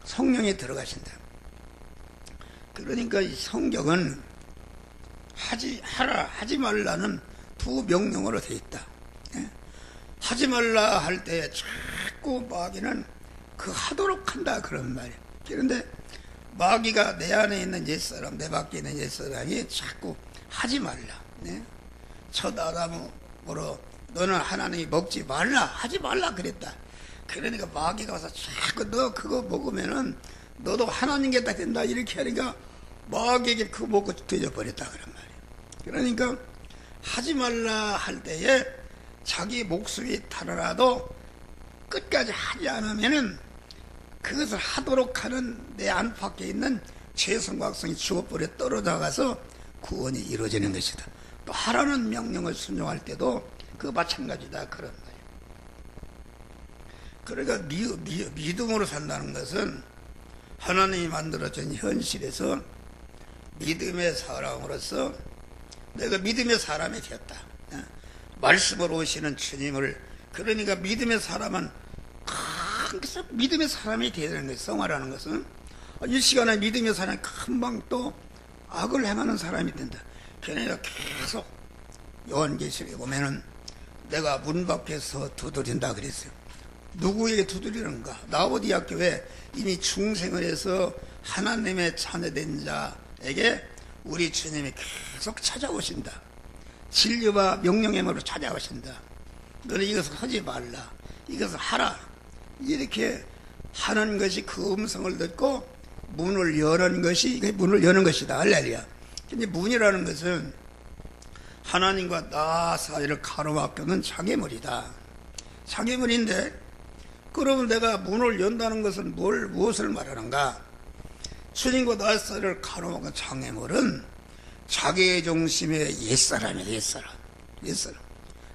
성령이 들어가신다. 그러니까 이 성경은 하지 말라는 두 명령어로 되어 있다. 예? 하지 말라 할 때 자꾸 마귀는 그 하도록 한다 그런 말이에요. 그런데 마귀가 내 안에 있는 옛사람, 내 밖에 있는 옛사람이 자꾸 하지 말라. 네? 첫 아담으로 너는 하나님이 먹지 말라, 하지 말라 그랬다. 그러니까 마귀가 와서 자꾸 너 그거 먹으면은 너도 하나님께다 된다 이렇게 하니까 마귀에게 그거 먹고 되져버렸다 그런 말이에요. 그러니까 하지 말라 할 때에 자기 목숨이 달아나도 끝까지 하지 않으면은 그것을 하도록 하는 내 안팎에 있는 죄성각성이 죽어버려 떨어져가서 구원이 이루어지는 것이다. 또 하라는 명령을 순종할 때도 그 마찬가지다 그런 거예요. 그러니까 믿음으로 산다는 것은 하나님이 만들어준 현실에서 믿음의 사람으로서 내가 믿음의 사람이 되었다. 말씀으로 오시는 주님을, 그러니까 믿음의 사람은 계속 믿음의 사람이 되어야 되는 거예요. 성화라는 것은 이 시간에 믿음의 사람이 금방 또 악을 행하는 사람이 된다. 그러니까 계속 요한계시록에 보면은 내가 문 밖에서 두드린다 그랬어요. 누구에게 두드리는가? 라오디아 교회 이미 중생을 해서 하나님의 자녀된 자에게 우리 주님이 계속 찾아오신다. 진리와 명령의 말로 찾아오신다. 너는 이것을 하지 말라, 이것을 하라, 이렇게 하는 것이 그 음성을 듣고 문을 여는 것이 문을 여는 것이다. 할렐루야. 근데 문이라는 것은 하나님과 나 사이를 가로막는 장애물이다. 장애물인데 그러면 내가 문을 연다는 것은 무엇을 말하는가? 주님과 나 사이를 가로막는 장애물은 자기 중심의 옛사람이야. 옛사람.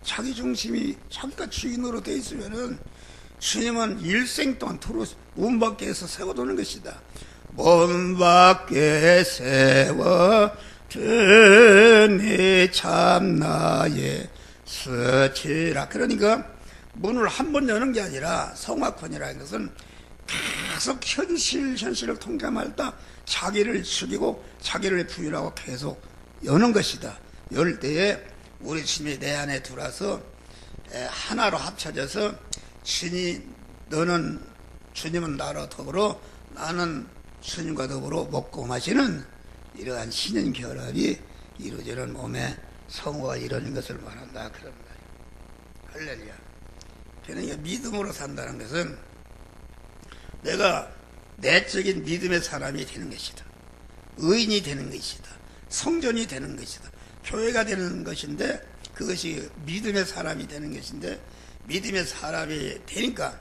자기 중심이 자기가 주인으로 되어 있으면은 주님은 일생 동안 두루 문 밖에서 세워두는 것이다. 문 밖에 세워두니 참나의 스치라. 그러니까 문을 한 번 여는 게 아니라 성화권이라는 것은 계속 현실을 통감할다 자기를 죽이고 자기를 부인하고 계속 여는 것이다. 열 때에 우리 주님이 내 안에 들어와서 하나로 합쳐져서 주님은 나로 더불어 나는 주님과 더불어 먹고 마시는 이러한 신인 결합이 이루어지는 몸의 성화가 이루어진 것을 말한다 그런 말이에요. 할렐루야. 그러니까 믿음으로 산다는 것은 내가 내적인 믿음의 사람이 되는 것이다. 의인이 되는 것이다. 성전이 되는 것이다. 교회가 되는 것인데 그것이 믿음의 사람이 되는 것인데 믿음의 사람이 되니까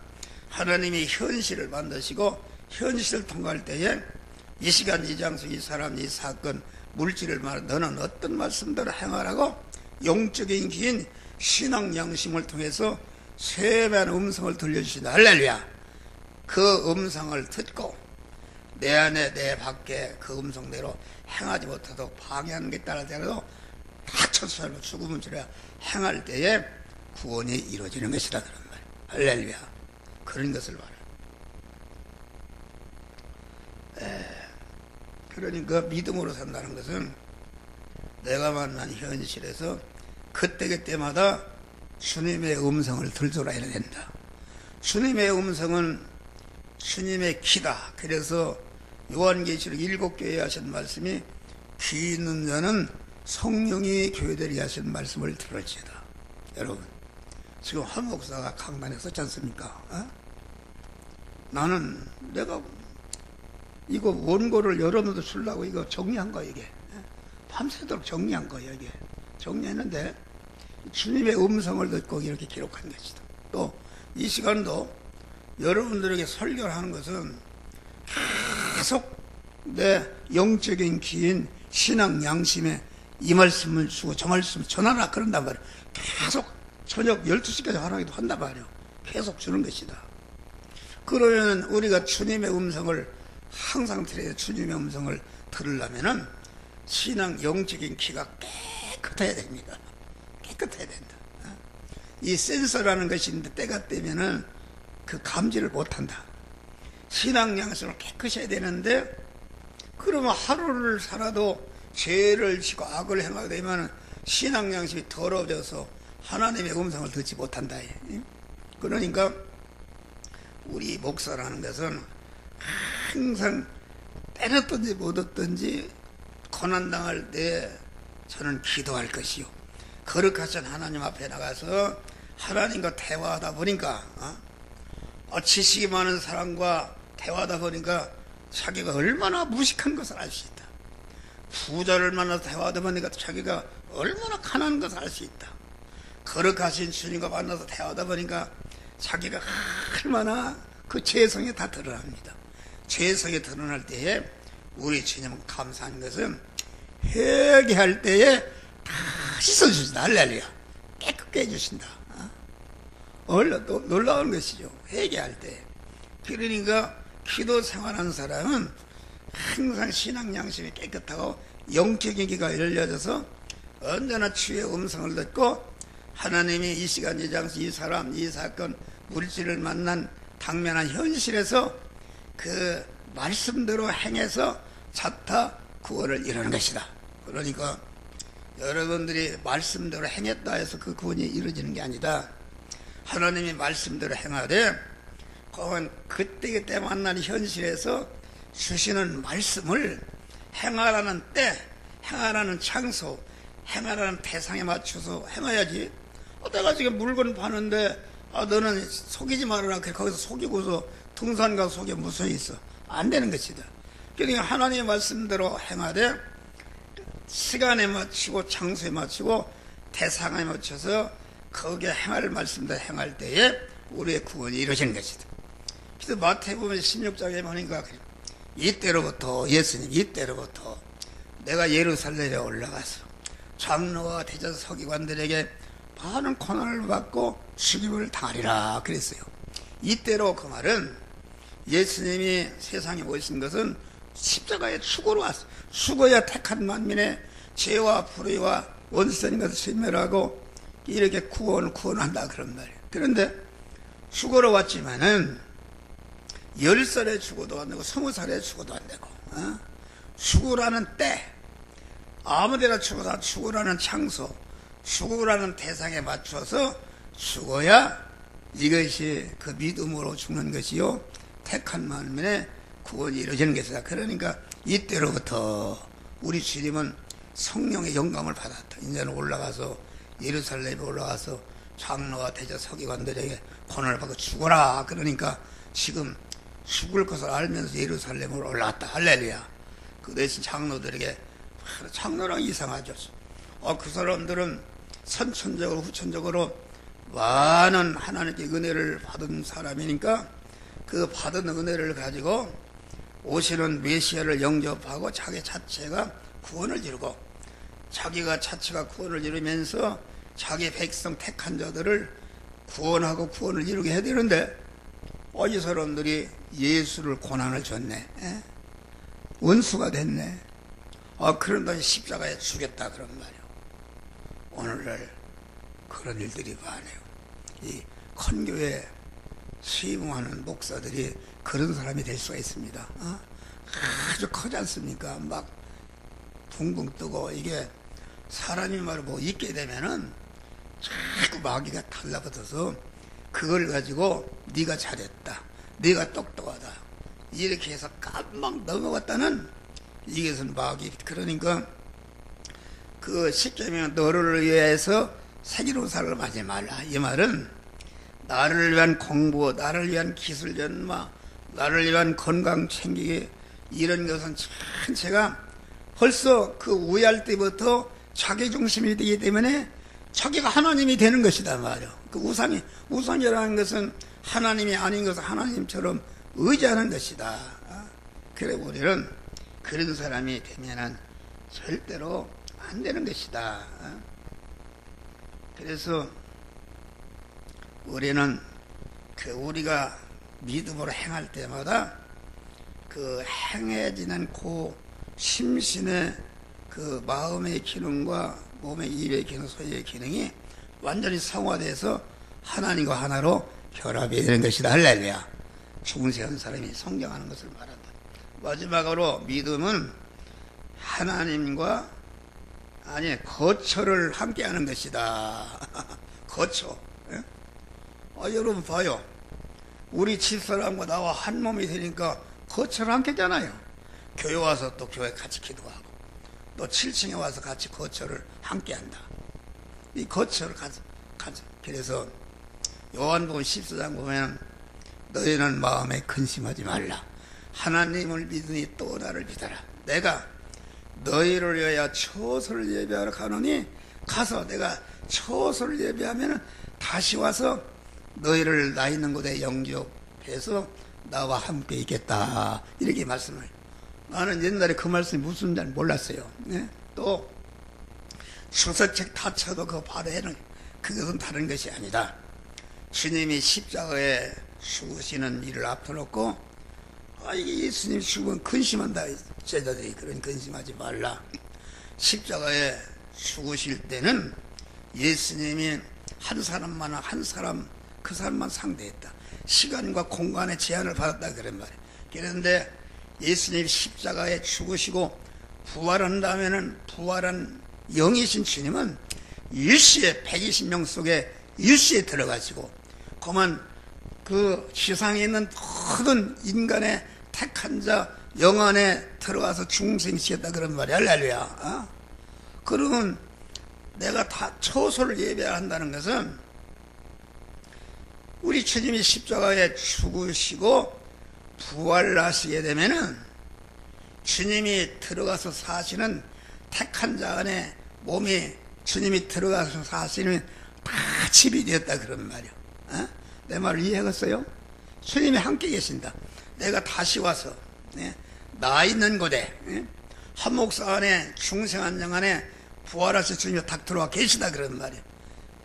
하나님이 현실을 만드시고 현실을 통과할 때에 이 시간 이 장소 이 사람 이 사건 물질을 말해 너는 어떤 말씀대로 행하라고 영적인 긴 신앙 양심을 통해서 세배한 음성을 들려주신다. 할렐루야. 그 음성을 듣고 내 안에 내 밖에 그 음성대로 행하지 못하도록 방해하는 게 따라서라도 다쳐서 살고 죽으면 저래 행할 때에 구원이 이루어지는 것이다 그런 말이에요. 할렐루야. 그런 것을 말해요. 그러니까 믿음으로 산다는 것은 내가 만난 현실에서 그때그때마다 주님의 음성을 들어야 된다. 주님의 음성은 주님의 기다. 그래서 요한계시록 7교회에 하신 말씀이 귀 있는 자는 성령이 교회들이 하신 말씀을 들을지어다. 여러분 지금 한 목사가 강단에 썼지 않습니까? 나는 내가 이거 원고를 여러분도 주려고 이거 정리한 거야 이게. 밤새도록 정리한 거야 이게. 정리했는데 주님의 음성을 듣고 이렇게 기록한 것이다. 또 이 시간도 여러분들에게 설교를 하는 것은 계속 내 영적인 귀인 신앙 양심에 이 말씀을 주고 저 말씀을 전하라 그런단 말이에요. 계속 저녁 12시까지 하라기도 한단 말이에요. 계속 주는 것이다. 그러면 우리가 주님의 음성을 항상 들어야 주님의 음성을 들으려면은 신앙 영적인 귀가 깨끗해야 됩니다. 깨끗해야 된다. 이 센서라는 것이 있는데 때가 되면은 그 감지를 못한다. 신앙 양심을 깨끗해야 되는데 그러면 하루를 살아도 죄를 지고 악을 행하게 되면 신앙 양심이 더러워져서 하나님의 음성을 듣지 못한다. 그러니까 우리 목사라는 것은 항상 때렸든지 못 얻든지 고난당할 때 저는 기도할 것이요, 거룩하신 하나님 앞에 나가서 하나님과 대화하다 보니까 지식이 많은 사람과 대화하다 보니까 자기가 얼마나 무식한 것을 알 수 있다. 부자를 만나서 대화하다 보니까 자기가 얼마나 가난한 것을 알 수 있다. 거룩하신 주님과 만나서 대화하다 보니까 자기가 얼마나 그 죄성이 다 드러납니다. 죄성이 드러날 때에 우리 주님은 감사한 것은 회개할 때에 다 씻어주신다. 할렐루야. 깨끗게 해주신다. 놀라운 것이죠. 회개할 때. 그러니까 기도 생활하는 사람은 항상 신앙 양심이 깨끗하고 영적인 귀가 열려져서 언제나 주의 음성을 듣고 하나님이 이 시간 이 장소 이 사람 이 사건 물질을 만난 당면한 현실에서 그 말씀대로 행해서 자타 구원을 이루는 것이다. 그러니까 여러분들이 말씀대로 행했다 해서 그 구원이 이루어지는 게 아니다. 하나님이 말씀대로 행하되 그때그때 만나는 현실에서 주시는 말씀을 행하라는 때, 행하라는 장소, 행하라는 대상에 맞춰서 행해야지. 내가 지금 물건 파는데 너는 속이지 말아라. 거기서 속이고서 등산 가서 속여 무슨 있어. 안 되는 것이다. 그러니까 하나님의 말씀대로 행하되 시간에 맞추고 장소에 맞추고 대상에 맞춰서 거기에 행할 말씀대로 행할 때에 우리의 구원이 이루어지는 것이다. 그래서 마태복음 16장에 보니까 이때로부터 예수님 이때로부터 내가 예루살렘에 올라가서 장로와 대제사 서기관들에게 많은 고난을 받고 죽임을 당하리라 그랬어요. 이때로 그 말은 예수님이 세상에 오신 것은 십자가에 죽으러 왔어요. 죽어야 택한 만민의 죄와 불의와 원수인 것을 소멸하고 이렇게 구원한다 그런 말이에요. 그런데 죽으러 왔지만은 10살에 죽어도 안 되고 20살에 죽어도 안 되고 죽으라는 때 아무데나 죽으라는 장소 죽으라는 대상에 맞춰서 죽어야 이것이 그 믿음으로 죽는 것이요 택한 만민의 구원이 이루어지는 것이다. 그러니까 이때로부터 우리 주님은 성령의 영감을 받았다. 이제는 올라가서 예루살렘에 올라가서 장로와 대제사 서기관들에게 고난을 받고 죽어라. 그러니까 지금 죽을 것을 알면서 예루살렘으로 올라갔다. 할렐루야. 그 대신 장로들에게 장로랑 이상하죠. 그 사람들은 선천적으로 후천적으로 많은 하나님께 은혜를 받은 사람이니까 그 받은 은혜를 가지고 오시는 메시아를 영접하고 자기 자체가 구원을 이루고 자기가 자체가 구원을 이루면서 자기 백성 택한 자들을 구원하고 구원을 이루게 해야 되는데 이 사람들이 예수를 고난을 줬네. 원수가 됐네. 그런다니 십자가에 죽였다 그런 말이에요. 오늘날 그런 일들이 많아요. 이 큰교회 수임하는 목사들이 그런 사람이 될 수가 있습니다. 아주 크지 않습니까? 막 붕붕 뜨고 이게 사람이 말을 뭐 있게 되면은 자꾸 마귀가 달라붙어서 그걸 가지고 네가 잘했다, 네가 똑똑하다 이렇게 해서 깜막 넘어갔다는 이것은 마귀. 그러니까 그 십계명 너를 위해서 세기로 살아가지 말라. 이 말은 나를 위한 공부, 나를 위한 기술 연마, 나를 위한 건강 챙기기 이런 것은 전체가 벌써 그 우애할 때부터 자기 중심이 되기 때문에 자기가 하나님이 되는 것이다 말이요. 그 우상이라는 것은 하나님이 아닌 것을 하나님처럼 의지하는 것이다. 그래 우리는 그런 사람이 되면은 절대로 안 되는 것이다. 그래서 우리는 우리가 믿음으로 행할 때마다 그 행해지는 그 심신의 그 마음의 기능과 몸의 입의 기능, 소의 기능이 완전히 성화돼서 하나님과 하나로 결합이 되는 것이다. 할렐루야. 중세한 사람이 성장하는 것을 말한다. 마지막으로 믿음은 하나님과 거처를 함께하는 것이다. 거처. 예? 여러분 봐요. 우리 집사람과 나와 한 몸이 되니까 거처를 함께 하잖아요. 교회 와서 또 교회 같이 기도하고 또 7층에 와서 같이 거처를 함께 한다. 이 거처를 가져. 그래서 요한복음 14장 보면 너희는 마음에 근심하지 말라. 하나님을 믿으니 또 나를 믿어라. 내가 너희를 위하여 처소를 예배하러 가노니 가서 내가 처소를 예배하면 다시 와서 너희를 나 있는 곳에 영접해서 나와 함께 있겠다. 이렇게 말씀을. 나는 옛날에 그 말씀이 무슨 줄 몰랐어요. 네? 또 출석책 다 쳐도 그거 바로 해는 그것은 다른 것이 아니다. 주님이 십자가에 죽으시는 일을 앞에 놓고 이게 예수님 죽으면 근심한다. 제자들이 그런 근심하지 말라. 십자가에 죽으실 때는 예수님이 한 사람만 그 사람만 상대했다. 시간과 공간의 제한을 받았다 그런 말이에요. 그런데 예수님이 십자가에 죽으시고 부활한 다음에는 부활한 영이신 주님은 일시에 120명 속에 일시에 들어가시고 그만 그 지상에 있는 모든 인간의 택한 자 영 안에 들어가서 중생시켰다 그런 말이야. 할렐루야. 그러면 내가 다 처소를 예배해야 한다는 것은 우리 주님이 십자가에 죽으시고 부활하시게 되면은 주님이 들어가서 사시는 택한 자 안에 몸이 주님이 들어가서 사시는 다 집이 되었다 그런 말이야. 내 말을 이해하겠어요? 주님이 함께 계신다. 내가 다시 와서 나 있는 곳에 한 목사 안에 중생한 영 안에 부활하신 주님이 딱 들어와 계시다 그런 말이야.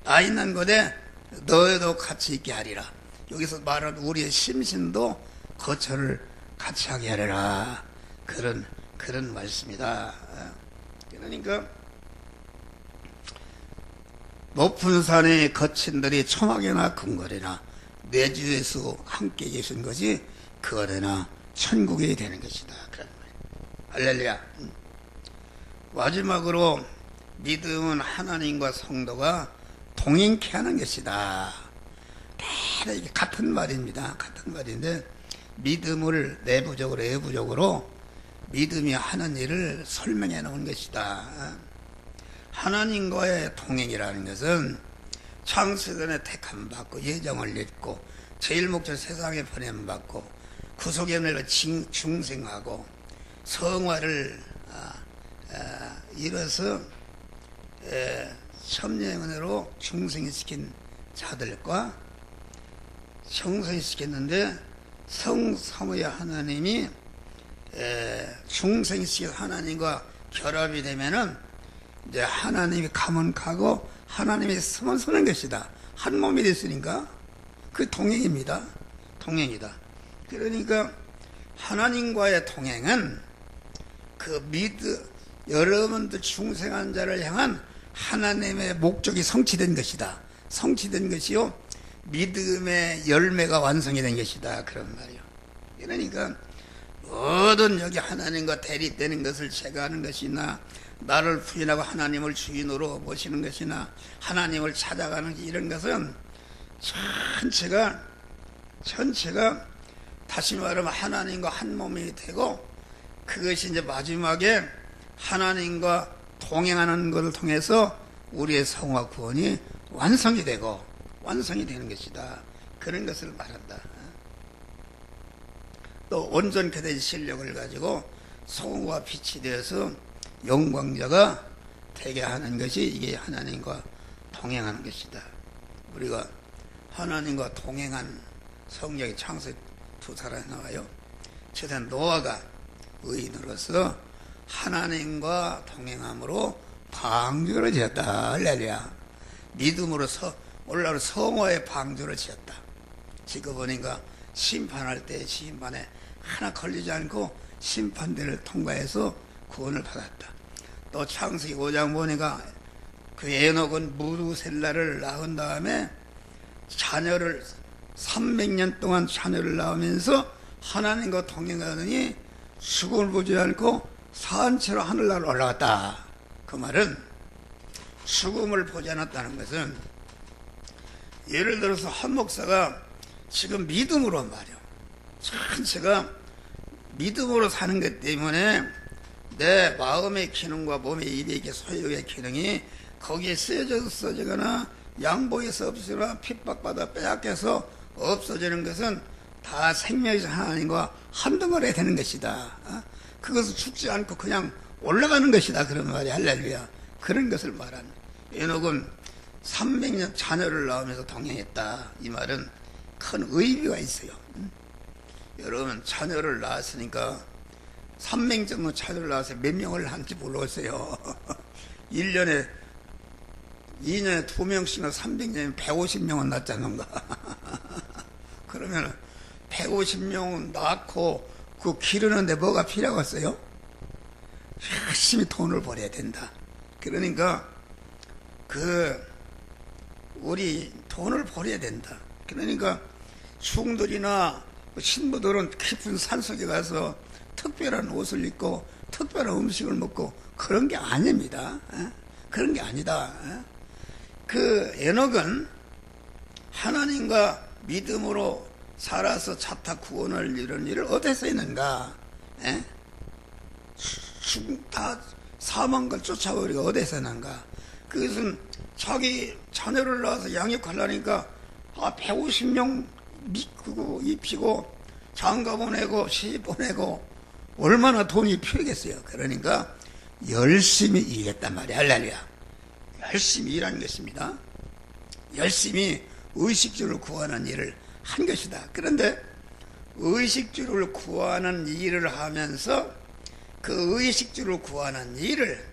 나 있는 곳에 너희도 같이 있게 하리라. 여기서 말하는 우리의 심신도 거처를 같이 하게 하리라. 그런 말씀이다. 그러니까 높은 산의 거친들이 초막이나 금거래나 내주에서 함께 계신 것이 거래나 천국이 되는 것이다. 그런 말이에요. 할렐루야. 마지막으로 믿음은 하나님과 성도가 동행케 하는 것이다. 이게 같은 말입니다. 같은 말인데 믿음을 내부적으로 외부적으로 믿음이 하는 일을 설명해 놓은 것이다. 하나님과의 동행이라는 것은 창세전에 택함 받고 예정을 읽고 제일 목적 세상에 보냄 받고 구속의 은혜로 중생하고 성화를 이뤄서 섭리의 은혜로 중생시킨 자들과 형성시켰는데 성삼위의 하나님이 중생시킨 하나님과 결합이 되면은 이제 하나님이 가면 가고 하나님이 서면 서는 것이다. 한 몸이 됐으니까 그 동행입니다. 동행이다. 그러니까 하나님과의 동행은 여러분들 중생한 자를 향한 하나님의 목적이 성취된 것이다. 성취된 것이요 믿음의 열매가 완성이 된 것이다. 그런 말이요. 그러니까 모든 여기 하나님과 대립되는 것을 제거하는 것이나 나를 부인하고 하나님을 주인으로 모시는 것이나 하나님을 찾아가는 이런 것은 전체가 다시 말하면 하나님과 한 몸이 되고 그것이 이제 마지막에 하나님과 동행하는 것을 통해서 우리의 성화 구원이 완성이 되고 완성이 되는 것이다. 그런 것을 말한다. 또 온전케 된 실력을 가지고 소금과 빛이 되어서 영광자가 되게 하는 것이 이게 하나님과 동행하는 것이다. 우리가 하나님과 동행한 성경의 창세기 2사람이 나와요. 첫째는 노아가 의인으로서 하나님과 동행함으로 방주를 지었다. 할렐루야. 믿음으로 올라로 성화의 방주를 지었다. 지금 보니까 심판할 때 심판에 하나 걸리지 않고 심판대를 통과해서 구원을 받았다. 또 창세기 5장 보니까 그 에녹은 무두셀라를 낳은 다음에 자녀를 300년 동안 자녀를 낳으면서 하나님과 동행하더니 죽음을 보지 않고 산채로 하늘나라로 올라갔다. 그 말은 죽음을 보지 않았다는 것은, 예를 들어서 한 목사가 지금 믿음으로 말이요, 전체가 믿음으로 사는 것 때문에 내 마음의 기능과 몸의 입의 소유의 기능이 거기에 쓰여져거나 양보해서 없어지거나 핍박받아 빼앗겨서 없어지는 것은 다 생명의 하나님과 한덩어리가 되는 것이다. 그것은 죽지 않고 그냥 올라가는 것이다. 그런 말이 할렐루야. 그런 것을 말한. 에녹은 300년 자녀를 낳으면서 동행했다. 이 말은 큰 의미가 있어요. 여러분, 자녀를 낳았으니까 300 정도 자녀를 낳아서 몇 명을 낳는지 모르겠어요. 1년에 2년에 2명씩이나 300년이면 150명은 낳잖는가. 그러면 150명 낳고 그 기르는데 뭐가 필요하겠어요? 열심히 돈을 벌어야 된다. 그러니까 우리 돈을 벌어야 된다. 그러니까 충들이나 신부들은 깊은 산속에 가서 특별한 옷을 입고 특별한 음식을 먹고 그런 게 아닙니다. 그런 게 아니다. 그 에녹은 하나님과 믿음으로 살아서 자타 구원을 이룬 일을 어디서 했는가? 다 사망을 쫓아오리가 어디서 했는가? 그것은 자기 자녀를 낳아서 양육하려니까 150명 믿고 입히고 장가 보내고 시집 보내고 얼마나 돈이 필요겠어요. 그러니까 열심히 일했단 말이야. 할렐루야. 열심히 일한 것입니다. 열심히 의식주를 구하는 일을 한 것이다. 그런데 의식주를 구하는 일을 하면서 그 의식주를 구하는 일을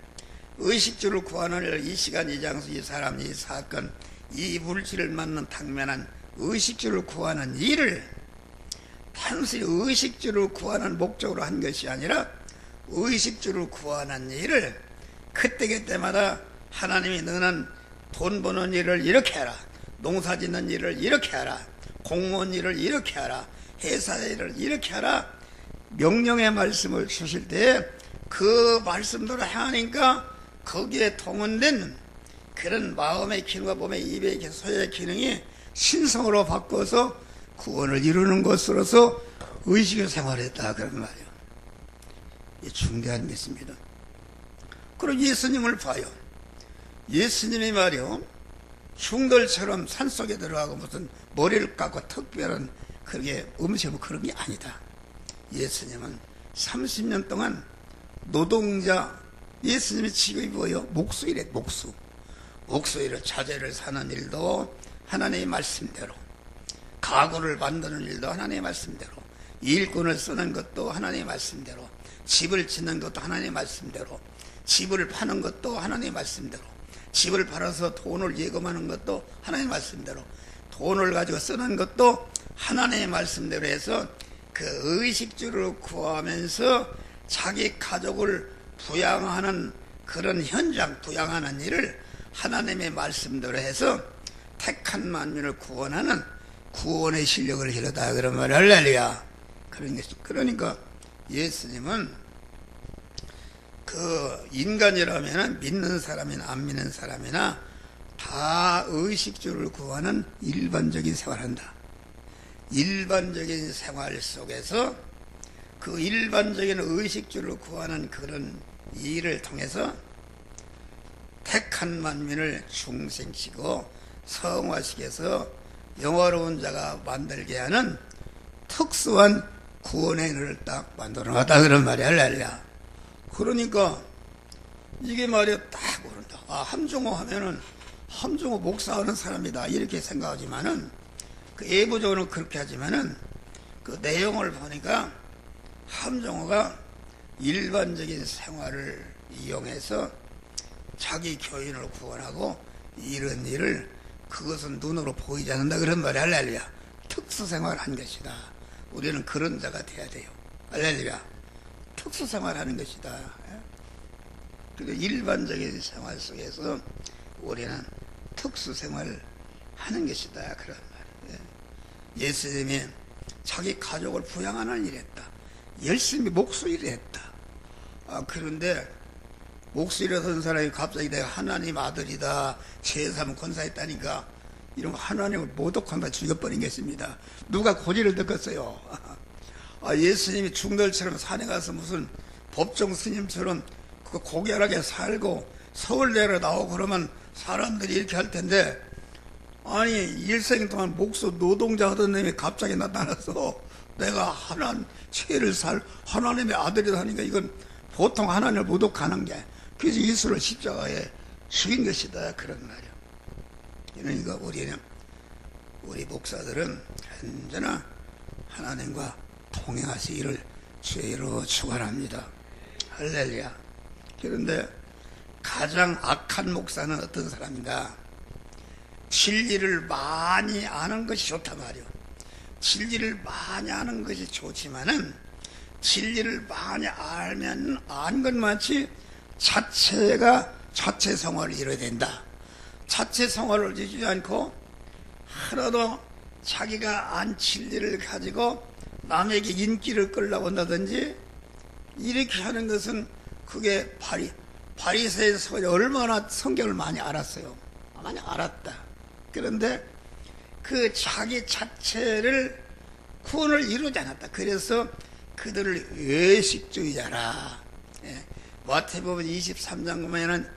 이 시간, 이 장소, 이 사람, 이 사건, 이 물질을 맞는 당면한 의식주를 구하는 일을 단순히 의식주를 구하는 목적으로 한 것이 아니라 의식주를 구하는 일을 그때그때마다 하나님이 너는 돈 버는 일을 이렇게 하라, 농사 짓는 일을 이렇게 하라, 공무원 일을 이렇게 하라, 회사 일을 이렇게 하라, 명령의 말씀을 주실 때 그 말씀대로 하니까 거기에 동원된 그런 마음의 기능과 몸의 입의 소유의 기능이 신성으로 바꿔서 구원을 이루는 것으로서 의식의 생활을 했다. 그런 말이에요. 이 중대한 것입니다. 그리고 예수님을 봐요. 예수님이 말이요, 흉들처럼 산속에 들어가고 무슨 머리를 깎고 특별한 그게 음식은 그런 게 아니다. 예수님은 30년 동안 노동자, 예수님의 직업이 뭐예요? 목수이래. 목수일을 자재를 사는 일도 하나님의 말씀대로, 가구를 만드는 일도 하나님의 말씀대로, 일꾼을 쓰는 것도 하나님의 말씀대로, 집을 짓는 것도 하나님의 말씀대로, 집을 파는 것도 하나님의 말씀대로, 집을 팔아서 돈을 예금하는 것도 하나님의 말씀대로, 돈을 가지고 쓰는 것도 하나님의 말씀대로 해서 그 의식주를 구하면서 자기 가족을 부양하는 그런 현장, 부양하는 일을 하나님의 말씀대로 해서 택한 만민을 구원하는 구원의 실력을 기르다. 그런 말 할렐루야. 그런 것이. 그러니까 예수님은 그 인간이라면 믿는 사람이나 안 믿는 사람이나 다 의식주를 구하는 일반적인 생활한다. 일반적인 생활 속에서 그 일반적인 의식주를 구하는 그런 일을 통해서 택한 만민을 중생시키고 성화시켜서 영화로운 자가 만들게 하는 특수한 구원의 일을 딱 만들어 놨다. 그런 말이야. 할렐루야. 그러니까 이게 말이야 딱 모른다. 함종호 하면은 함종호 목사하는 사람이다 이렇게 생각하지만은 그 예부적으로는 그렇게 하지만은 그 내용을 보니까 함종호가 일반적인 생활을 이용해서 자기 교인을 구원하고 이런 일을 그것은 눈으로 보이지 않는다. 그런 말이 할렐루야. 특수생활한 것이다. 우리는 그런 자가 돼야 돼요. 할렐루야. 특수생활하는 것이다. 그리고 일반적인 생활 속에서 우리는 특수생활을 하는 것이다. 그런 말이에요. 예수님이 자기 가족을 부양하는 일을 했다. 열심히 목수 일을 했다. 그런데 목소리를 든 사람이 갑자기 내가 하나님 아들이다, 제3 권사했다니까 이런 하나님을 모독한다 죽여버린 것입니다. 누가 고지를 듣겠어요? 예수님이 중들처럼 산에 가서 무슨 법정 스님처럼 그 고결하게 살고 서울대로 나오고 그러면 사람들이 이렇게 할 텐데, 아니 일생 동안 목소 노동자 하던 놈이 갑자기 나타나서 내가 죄를 살 하나님의 아들이다 하니까 이건 보통 하나님을 모독하는 게, 그래서 예수를 십자가에 죽인 것이다 그런 말이에요. 그러니까 우리 목사들은 언제나 하나님과 동행하시기를 주의로 축원합니다. 할렐루야. 그런데 가장 악한 목사는 어떤 사람인가? 진리를 많이 아는 것이 좋단 말이에요. 진리를 많이 아는 것이 좋지만은 진리를 많이 알면 아는 것만치 자체 성화를 이뤄야 된다. 자체 성화를 이루지 않고 하나도 자기가 안 진리를 가지고 남에게 인기를 끌려고 한다든지 이렇게 하는 것은 그게 바리새인이 얼마나 성경을 많이 알았어요. 많이 알았다. 그런데 그 자기 자체를 구원을 이루지 않았다. 그래서 그들을 외식주의자라. 마태복음 23장 보면은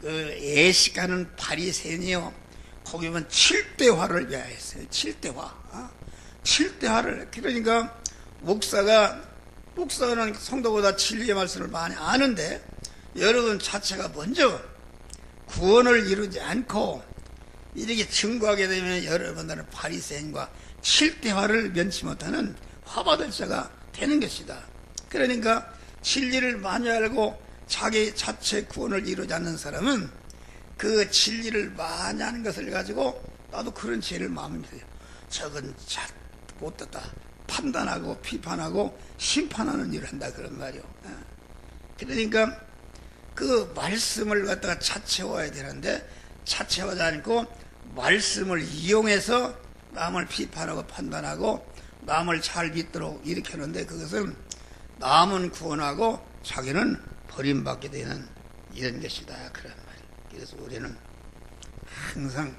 그 애식하는 바리새인이요, 거기 보면 7대화를 위하였어요. 7대화. 7대화를. 그러니까 목사는 성도보다 진리의 말씀을 많이 아는데, 여러분 자체가 먼저 구원을 이루지 않고 이렇게 증거하게 되면 여러분들은 바리새인과 7대화를 면치 못하는 화받을 자가 되는 것이다. 그러니까 진리를 많이 알고 자기 자체 구원을 이루지 않는 사람은 그 진리를 많이 아는 것을 가지고 나도 그런 죄를 마음에 들어요. 저건 못됐다. 판단하고 비판하고 심판하는 일을 한다 그런 말이요. 그러니까 그 말씀을 갖다가 자체화해야 되는데 자체화하지 않고 말씀을 이용해서 남을 비판하고 판단하고 남을 잘 믿도록 이렇게 하는데, 그것은 남은 구원하고 자기는 버림받게 되는 이런 것이다 그런 말이에요. 그래서 우리는 항상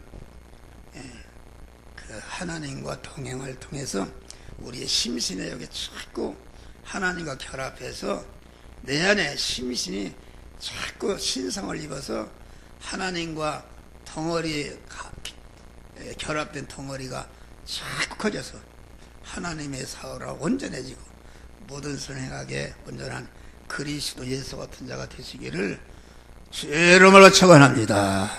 그 하나님과 동행을 통해서 우리의 심신에 여기 자꾸 하나님과 결합해서 내 안에 심신이 자꾸 신성을 입어서 하나님과 결합된 덩어리가 자꾸 커져서 하나님의 사우라 온전해지고 모든 선행하게 온전한 그리스도 예수 같은 자가 되시기를 주의 이름으로 축원합니다.